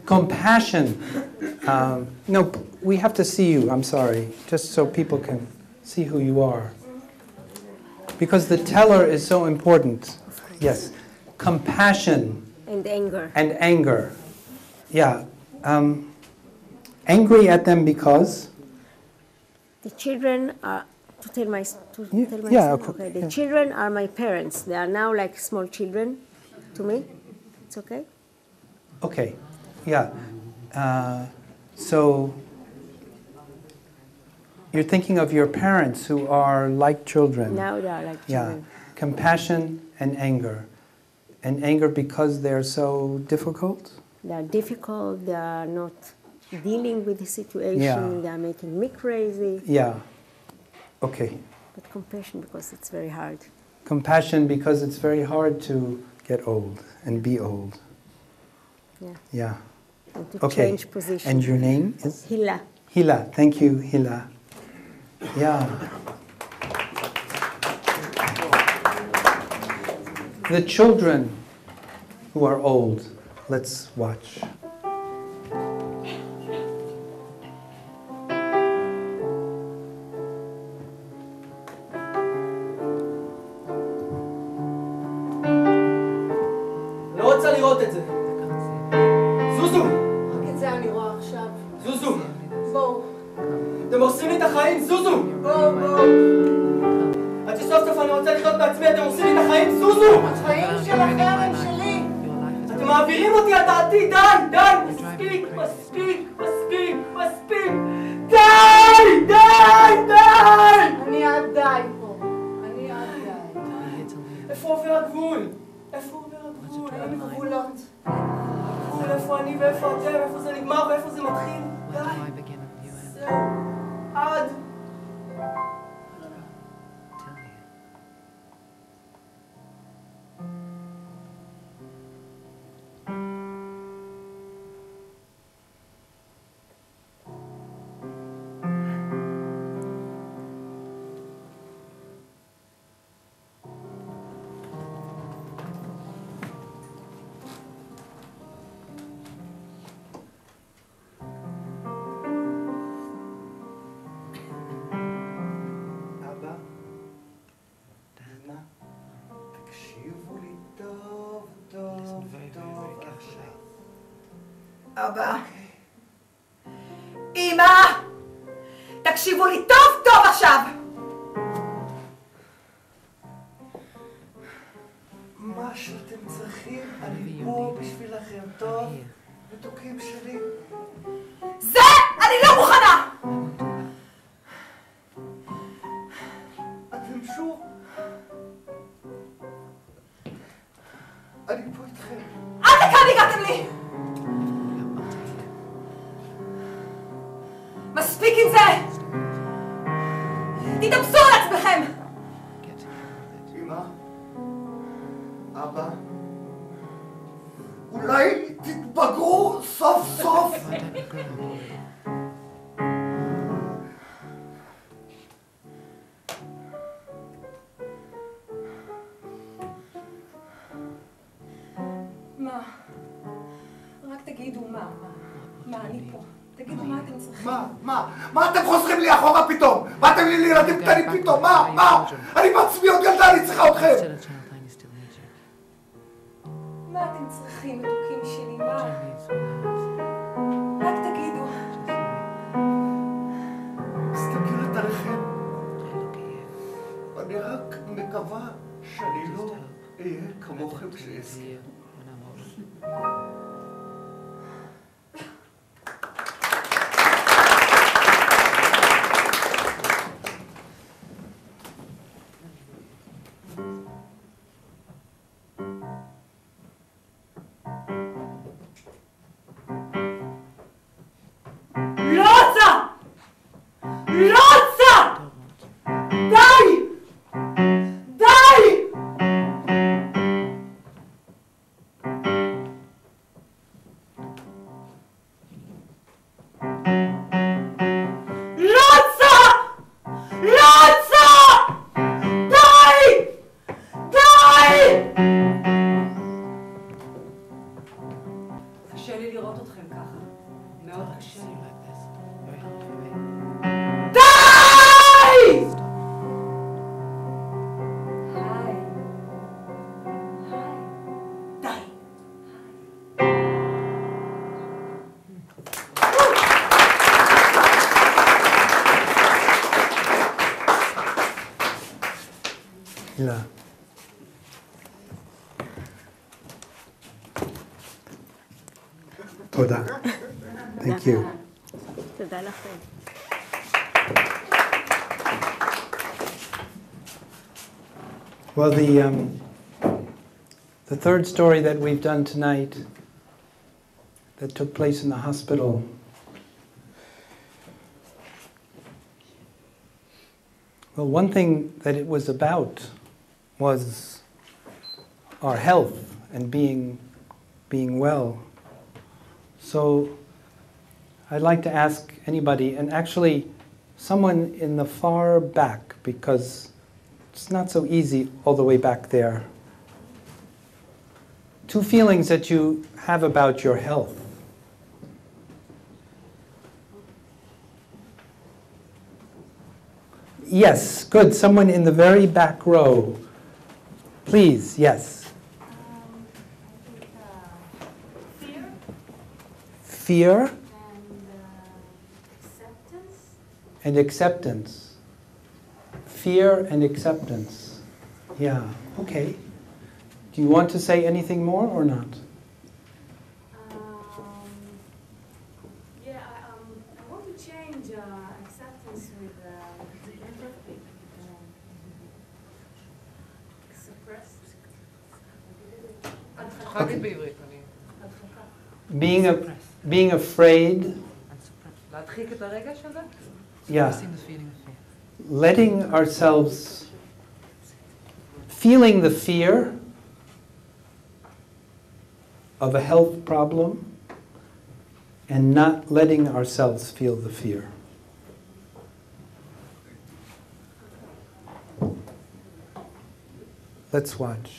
Compassion. No, we have to see you, I'm sorry, just so people can see who you are. Because the teller is so important. Yes. Compassion. And anger. And anger. Yeah. Angry at them because? The children are, to tell my yeah, son, okay. The children are my parents. They are now like small children to me. It's okay? Okay. Yeah. So you're thinking of your parents who are like children. Now they are like children. Yeah. Compassion and anger. And anger because they're so difficult? They are difficult. They are not dealing with the situation. Yeah. They are making me crazy. Yeah. Okay. But compassion because it's very hard. Compassion because it's very hard to get old and be old. Yeah. Yeah. And to Okay. change position. And your name is? Hila. Hila. Thank you, Hila. Yeah. The children who are old, let's watch. לא רוצה לראות את זה. זוזו! רק את זה אני רואה עכשיו. זוזו! בואו. אתם הורסים לי את החיים, זוזו! בואו. עד שסוף סוף אני רוצה לחיות בעצמי, אתם הורסים לי את החיים, זוזו! החיים שלכם הם שלי. אתם מעבירים אותי על דעתי, די! מספיק! די! אני עד די פה. אני עד די. איפה עובר הגבול? אין גבולות. גבול איפה אני ואיפה אתם, איפה זה נגמר ואיפה זה מתחיל. די. זהו. עד. אבא, אמא, תקשיבו לי טוב טוב עכשיו. מה שאתם צריכים, אני פה בשבילכם, טוב? מתוקים שלי. זה אני לא מוכנה! אתם שוב... אני פה איתכם. עד לכאן הגעתם לי! מספיק עם זה! תתאפסו על עצמכם! אבא, אולי תתבגרו סוף סוף. מה? רק תגידו מה. מה, אני פה. תגידו מה אתם צריכים. מה אתם חוזרים לי אחורה פתאום? באתם לי לילדים קטנים פתאום? מה? אני בעצמי עוד ילדה, אני צריכה אתכם. מה אתם צריכים, מתוקים שלי? מה? רק תגידו. מסתכלת עליכם. אני רק מקווה שאני לא אהיה כמוכם שאזכה. קשה לי לראות אתכם ככה. מאוד קשה לי. די! הילה. תודה. Thank you. תודה לכם. Well, the third story that we've done tonight that took place in the hospital well, one thing that it was about was our health and being well. So I'd like to ask anybody, and actually someone in the far back, because it's not so easy all the way back there. Two feelings that you have about your health. Yes, good. Someone in the very back row. Please, yes. Fear. And acceptance. Fear and acceptance. Yeah, okay. Do you want to say anything more or not? Yeah, I want to change acceptance with empathy. Suppress. Being afraid. Yeah. Letting ourselves, feeling the fear of a health problem and not letting ourselves feel the fear. Let's watch.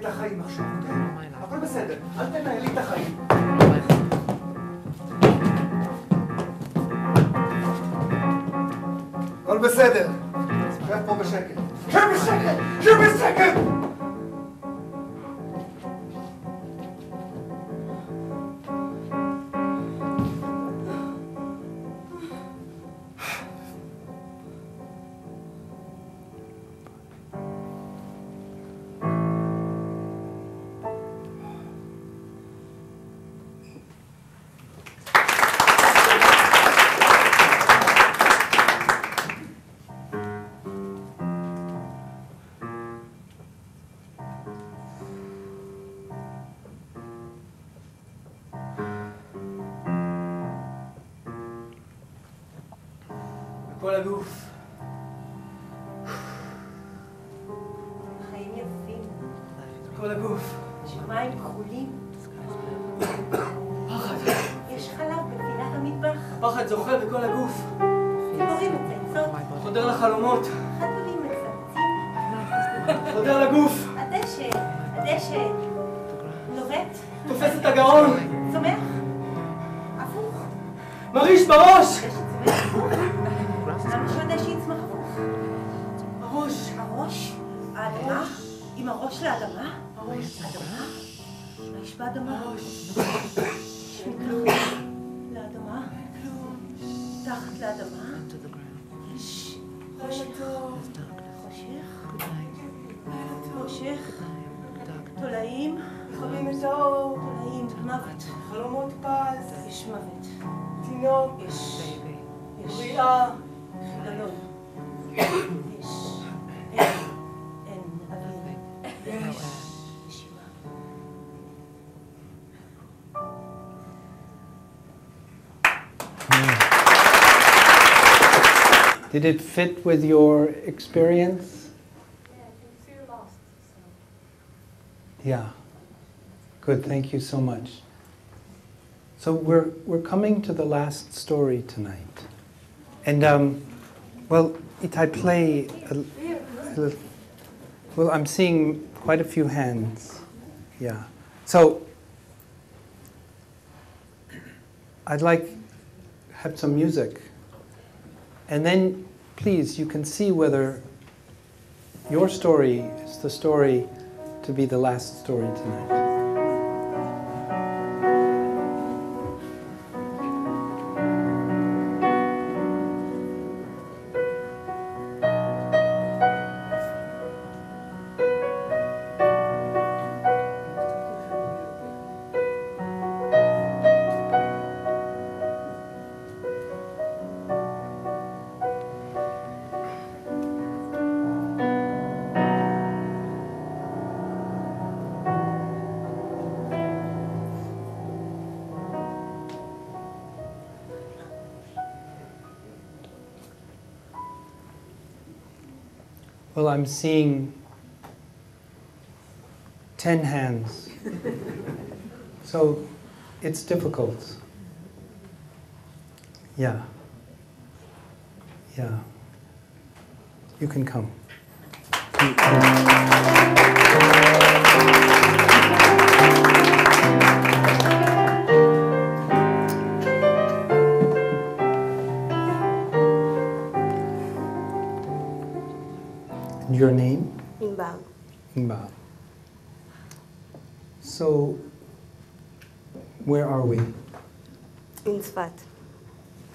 החיים עכשיו, אוקיי? הכל בסדר, אל תנהלי את החיים. הכל בסדר. שב פה בשקט. שב בשקט! שב בשקט! כל הגוף. חיים יפים. כל הגוף. שמיים כחולים. פחד. יש חלב בפינת המטבח. הפחד זוכה בכל הגוף. ציפורים מצייצות. חודר לחלומות. חתולים מצייצים. חודר לגוף. הדשא. לובט. תופס את הגרון. צומח. הפוך. מרעיש בראש. למה שהדשא יצמח הפוך? הראש. הראש? האדמה? עם הראש לאדמה? הראש. אדמה? מה יש באדמה? יש מתחת לאדמה? מתחת לאדמה? יש חושך. חושך. תולעים. חווים את האור. תולעים. מוות. חלומות פז. יש מוות. תינוק. יש בריאה. חלון. יש אין אוויר. יש נשימה. Did it fit with your experience? Yeah. Good, thank you so much. So we're coming to the last story tonight. And well, I play well, I'm seeing quite a few hands. Yeah. So I'd like have some music. And then, please, you can see whether your story is the story to be the last story tonight. Well, I'm seeing 10 hands. So it's difficult. Yeah. Yeah. You can come. Your name? Inbal. Inbal. So, where are we? In Sfat.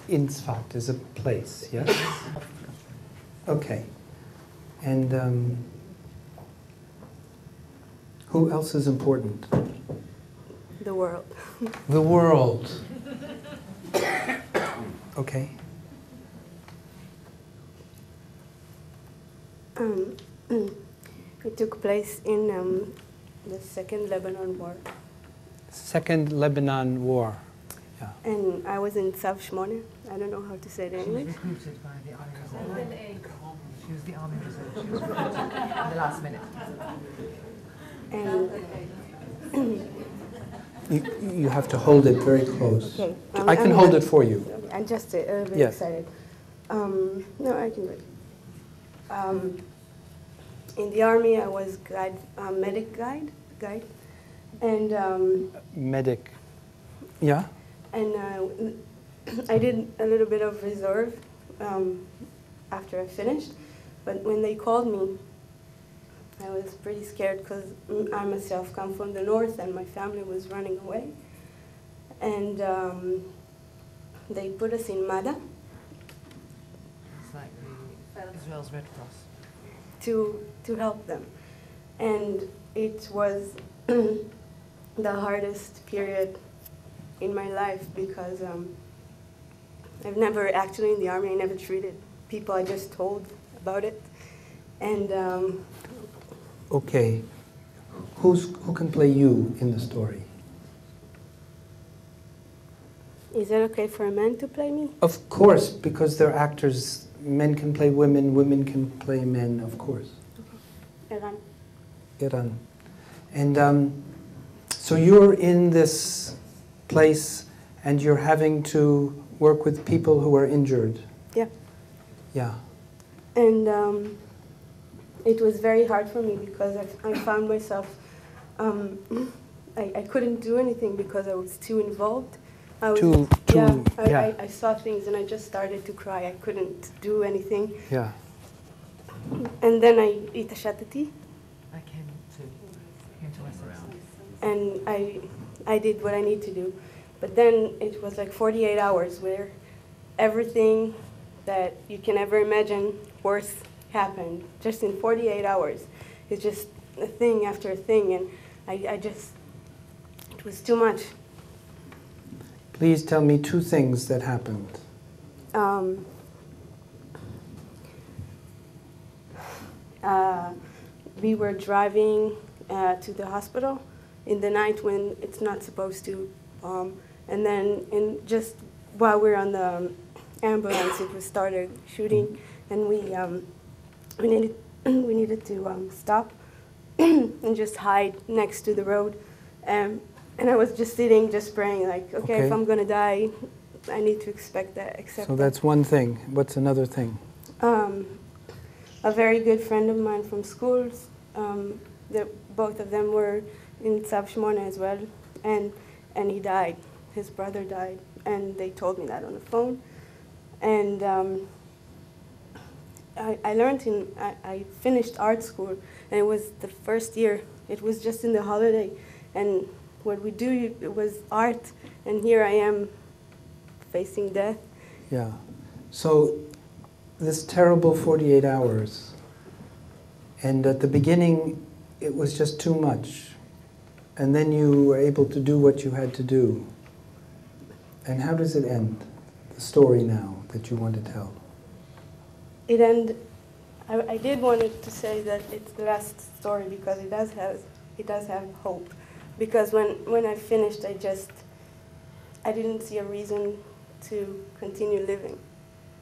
In Sfat is a place, yes? Okay. And who else is important? The world. The world. Okay. It took place in the Second Lebanon War. Second Lebanon War. Yeah. And I was in Tzav Shmone. I don't know how to say it in English. Recruited by the Army Reserve. She was the Army Reserve. She was recruited in the last minute. And you have to hold it very close. Okay. I can hold it for you. I'm just very Yes. excited. No, I can wait. In the army, I was medic guide, guide. And medic. Yeah? And I did a little bit of reserve after I finished, but when they called me, I was pretty scared because I myself come from the north and my family was running away. And they put us in MADA. It's like Israel's Red Cross. To help them. And it was the hardest period in my life because I've never, actually in the army, I never treated people, I just told about it. And okay, who can play you in the story? Is it okay for a man to play me? Of course, because they're actors. Men can play women, women can play men, of course. Iran. Iran. And so you're in this place and you're having to work with people who are injured. Yeah. Yeah. And it was very hard for me because I found myself, I couldn't do anything because I was too involved. I saw things and I just started to cry. I couldn't do anything. Yeah. And then I התעשתתי. I came to myself. And I did what I need to do. But then it was like 48 hours where everything that you can ever imagine worse happened. Just in 48 hours. It's just a thing after a thing. And I just, it was too much. Please tell me two things that happened. We were driving to the hospital in the night when it's not supposed to. And then just while we were on the ambulance, it was started shooting. And we needed to stop and just hide next to the road. And I was just sitting, just praying, like, okay, if I'm going to die, I need to accept that. So that's one thing. What's another thing? A very good friend of mine from school, both of them were in Tzav Shmona as well, and he died. His brother died, and they told me that on the phone. And I learned I finished art school, and it was the first year. It was just in the holiday, and what we do, it was art, and here I am facing death. Yeah. So this terrible 48 hours, and at the beginning it was just too much, and then you were able to do what you had to do. And how does it end, the story now that you want to tell? It ended, I did want to say that it's the last story because it does have hope. Because when I finished, I didn't see a reason to continue living.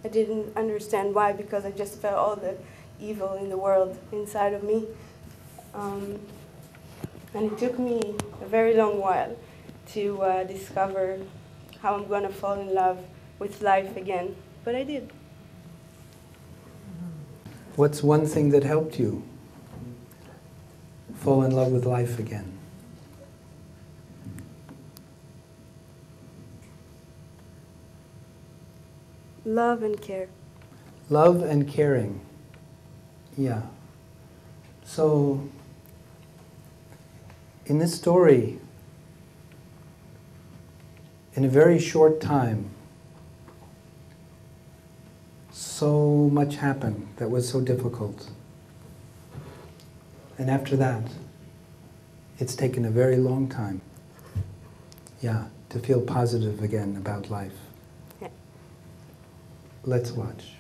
I didn't understand why, because I just felt all the evil in the world inside of me. And it took me a very long while to discover how I'm going to fall in love with life again. But I did. What's one thing that helped you fall in love with life again? Love and care. Love and caring. Yeah. So, in this story, in a very short time, so much happened that was so difficult. And after that, it's taken a very long time, yeah, to feel positive again about life. Yeah. Let's watch.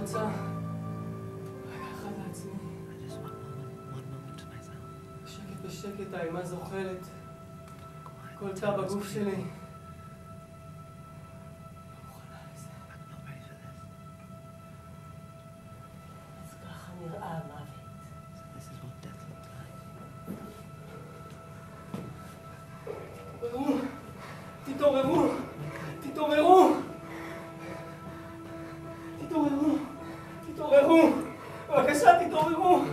רוצה רגע אחד לעצמי. בשקט בשקט האימה זוחלת. כל תא בגוף שלי. אז ככה נראה המוות. תתעוררו! תתעוררו! תתעוררו! תתעוררו! בבקשה, תתעוררו!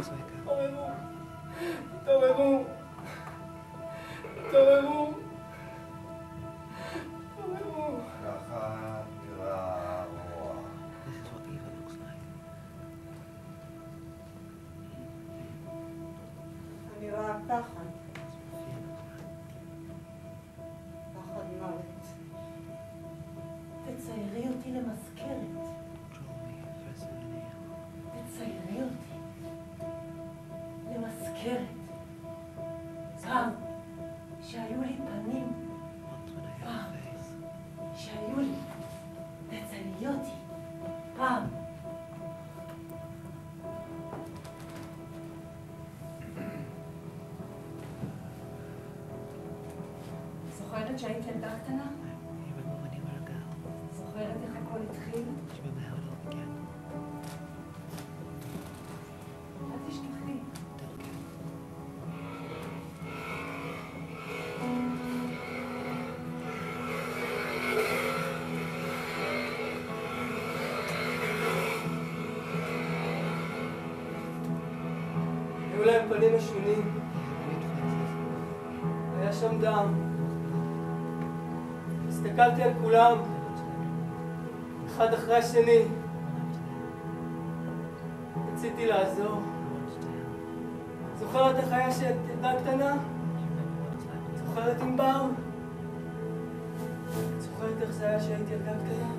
תתעוררו! תתעוררו! תתעוררו! תתעוררו! ככה נראה רוע. אני רואה פחד. פחד מוות. תציירי אותי למזכרת. תציירי אותי למזכרת. פעם שהיו לי פנים. פעם שהיו לי. תציירי אותי. פעם. זוכרת שהיית ילדה קטנה? זוכרת איך הכל התחיל? אל תשכחי. היו להם פנים משונים. היה שם דם. הסתכלתי על כולם, אחד אחרי השני. רציתי לעזור. זוכרת איך היה שאת ילדה קטנה? זוכרת ענבר? זוכרת איך זה היה שהיית ילדה קטנה?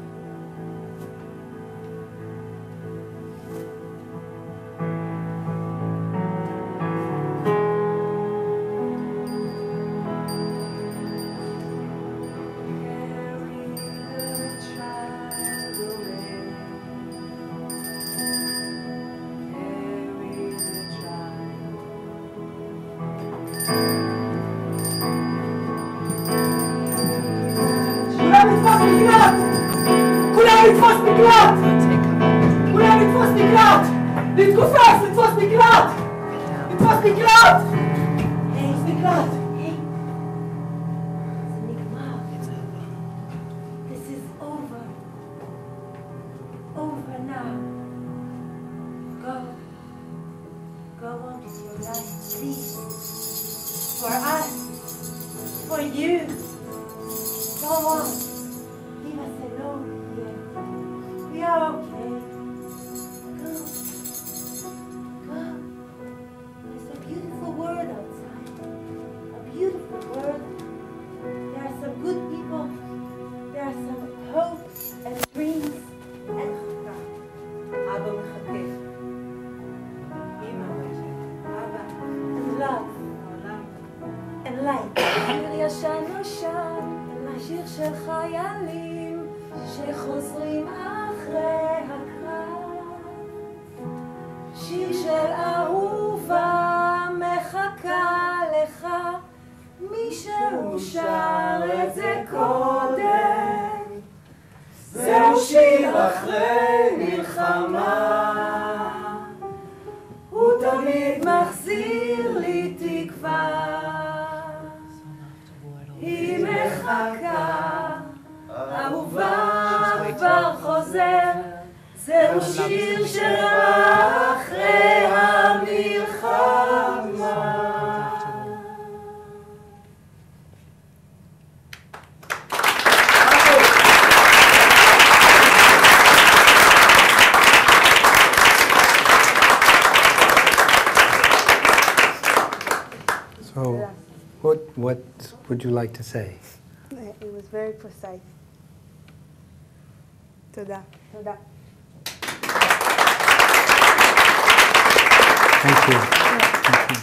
לתפוס מקלט! כולם לתפוס מקלט! להתכופף, לתפוס מקלט! לתפוס מקלט! לתפוס מקלט! זה נגמר. This is over. Over now. Go on with your life, please. For us. For you. Go on. Leave us alone here. We are okay. Go. Go. There's a beautiful world outside. A beautiful world. There are some good people. There are some hopes and dreams and hope. אבא מחכה. אמא. אבא. And love. And light. שיר ישן נושן, לשיר של חיילים שחוזרים אחרי הקרב. שיר של אהובה מחכה לך, מישהו שר את זה קודם. זהו שיר אחרי מלחמה, הוא תמיד מחזיר לי תקווה. היא מחכה, אהובה כבר חוזר, זהו שיר של אחרי המלחמה. So, what would you like to say? It was very precise. תודה. תודה. Thank you. Thank you.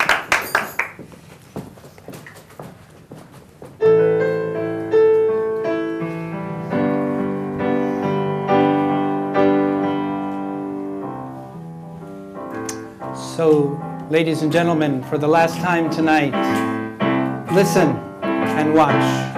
So, ladies and gentlemen, for the last time tonight, listen and watch.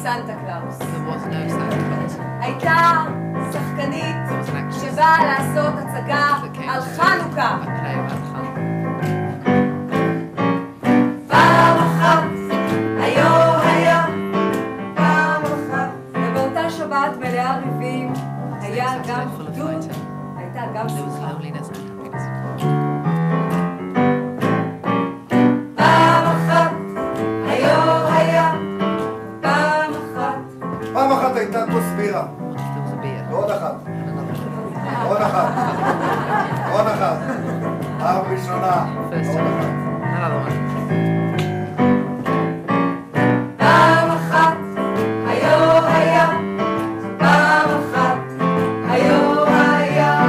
סנטה קלאוס. הייתה שחקנית שבאה לעשות הצגה על חנוכה. פעם אחת, היה פעם אחת. ובאותה שבת מלאה ריבים היה גם דוד, הייתה גם שמחה. פעם אחת הייתה כוס בירה. ועוד אחת. עוד אחת. עוד אחת. פעם ראשונה. פעם אחת, היה. פעם אחת, היה.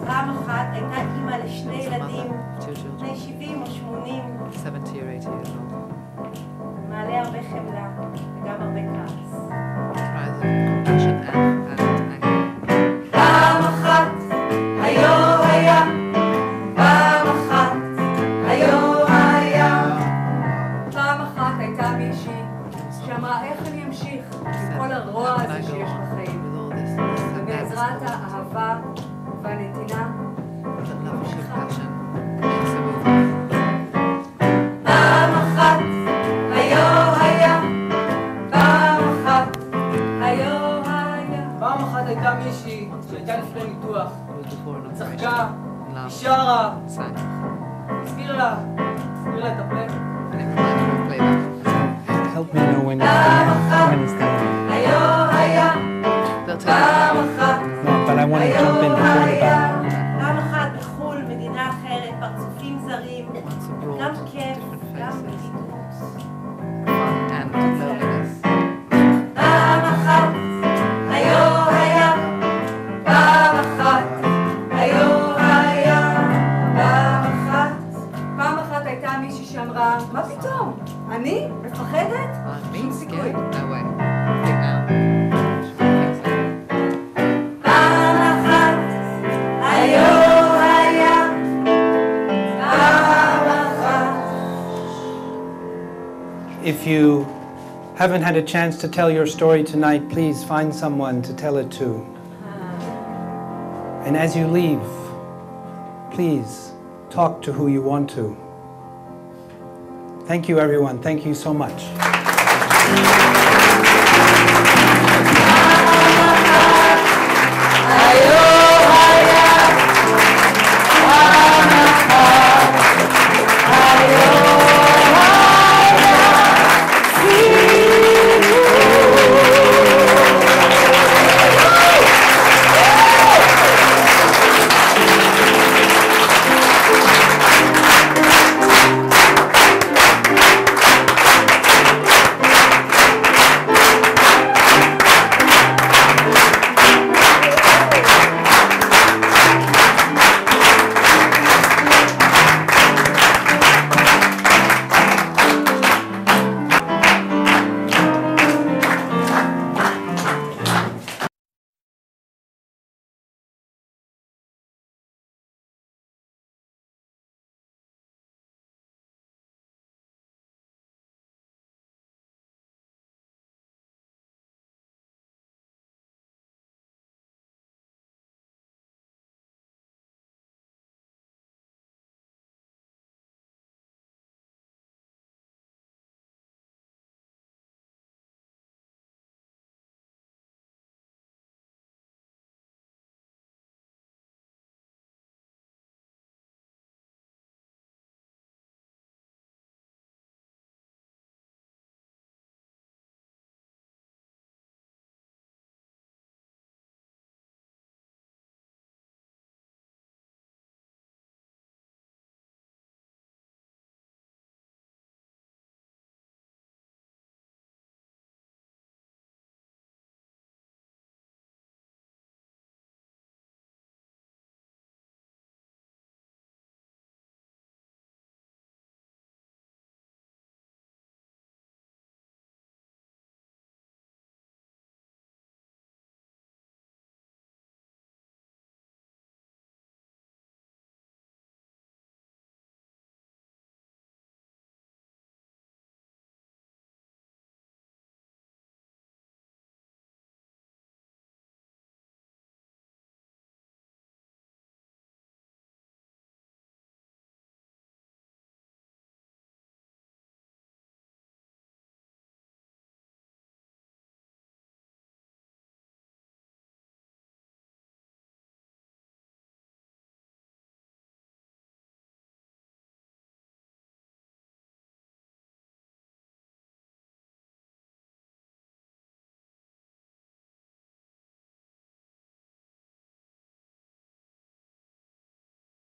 פעם אחת הייתה אימא לשני ילדים, בני 70 או 80. 70 or 80 years old. מעלה הרבה חמלה וגם הרבה כעס. פעם אחת, היה. פעם אחת, היה. פעם אחת הייתה מישהי שאמרה איך אני אמשיך עם כל הרוע הזה שיש בחיים. ובעזרת האהבה והנתינה ממשיכה. פעם אחת, היה. פעם אחת, היה. פעם אחת הייתה מישהי שהייתה לפני ניתוח, צחקה, היא שרה, הסביר לה את הפלייבק. Help me know when it's done. היה. פעם אחת, No, but I want to jump in before the bell. פעם אחת בחו"ל, מדינה אחרת, פרצופים זרים, גם כיף, גם בדידות. פעם אחת, היה. פעם אחת, היה. פעם אחת הייתה מישהי שאמרה, מה פתאום? אני? מפחדת? שום סיכוי. פעם אחת, היה. פעם אחת. If you haven't had a chance to tell your story tonight, please find someone to tell it to. And as you leave, please talk to who you want to. Thank you, everyone. Thank you so much.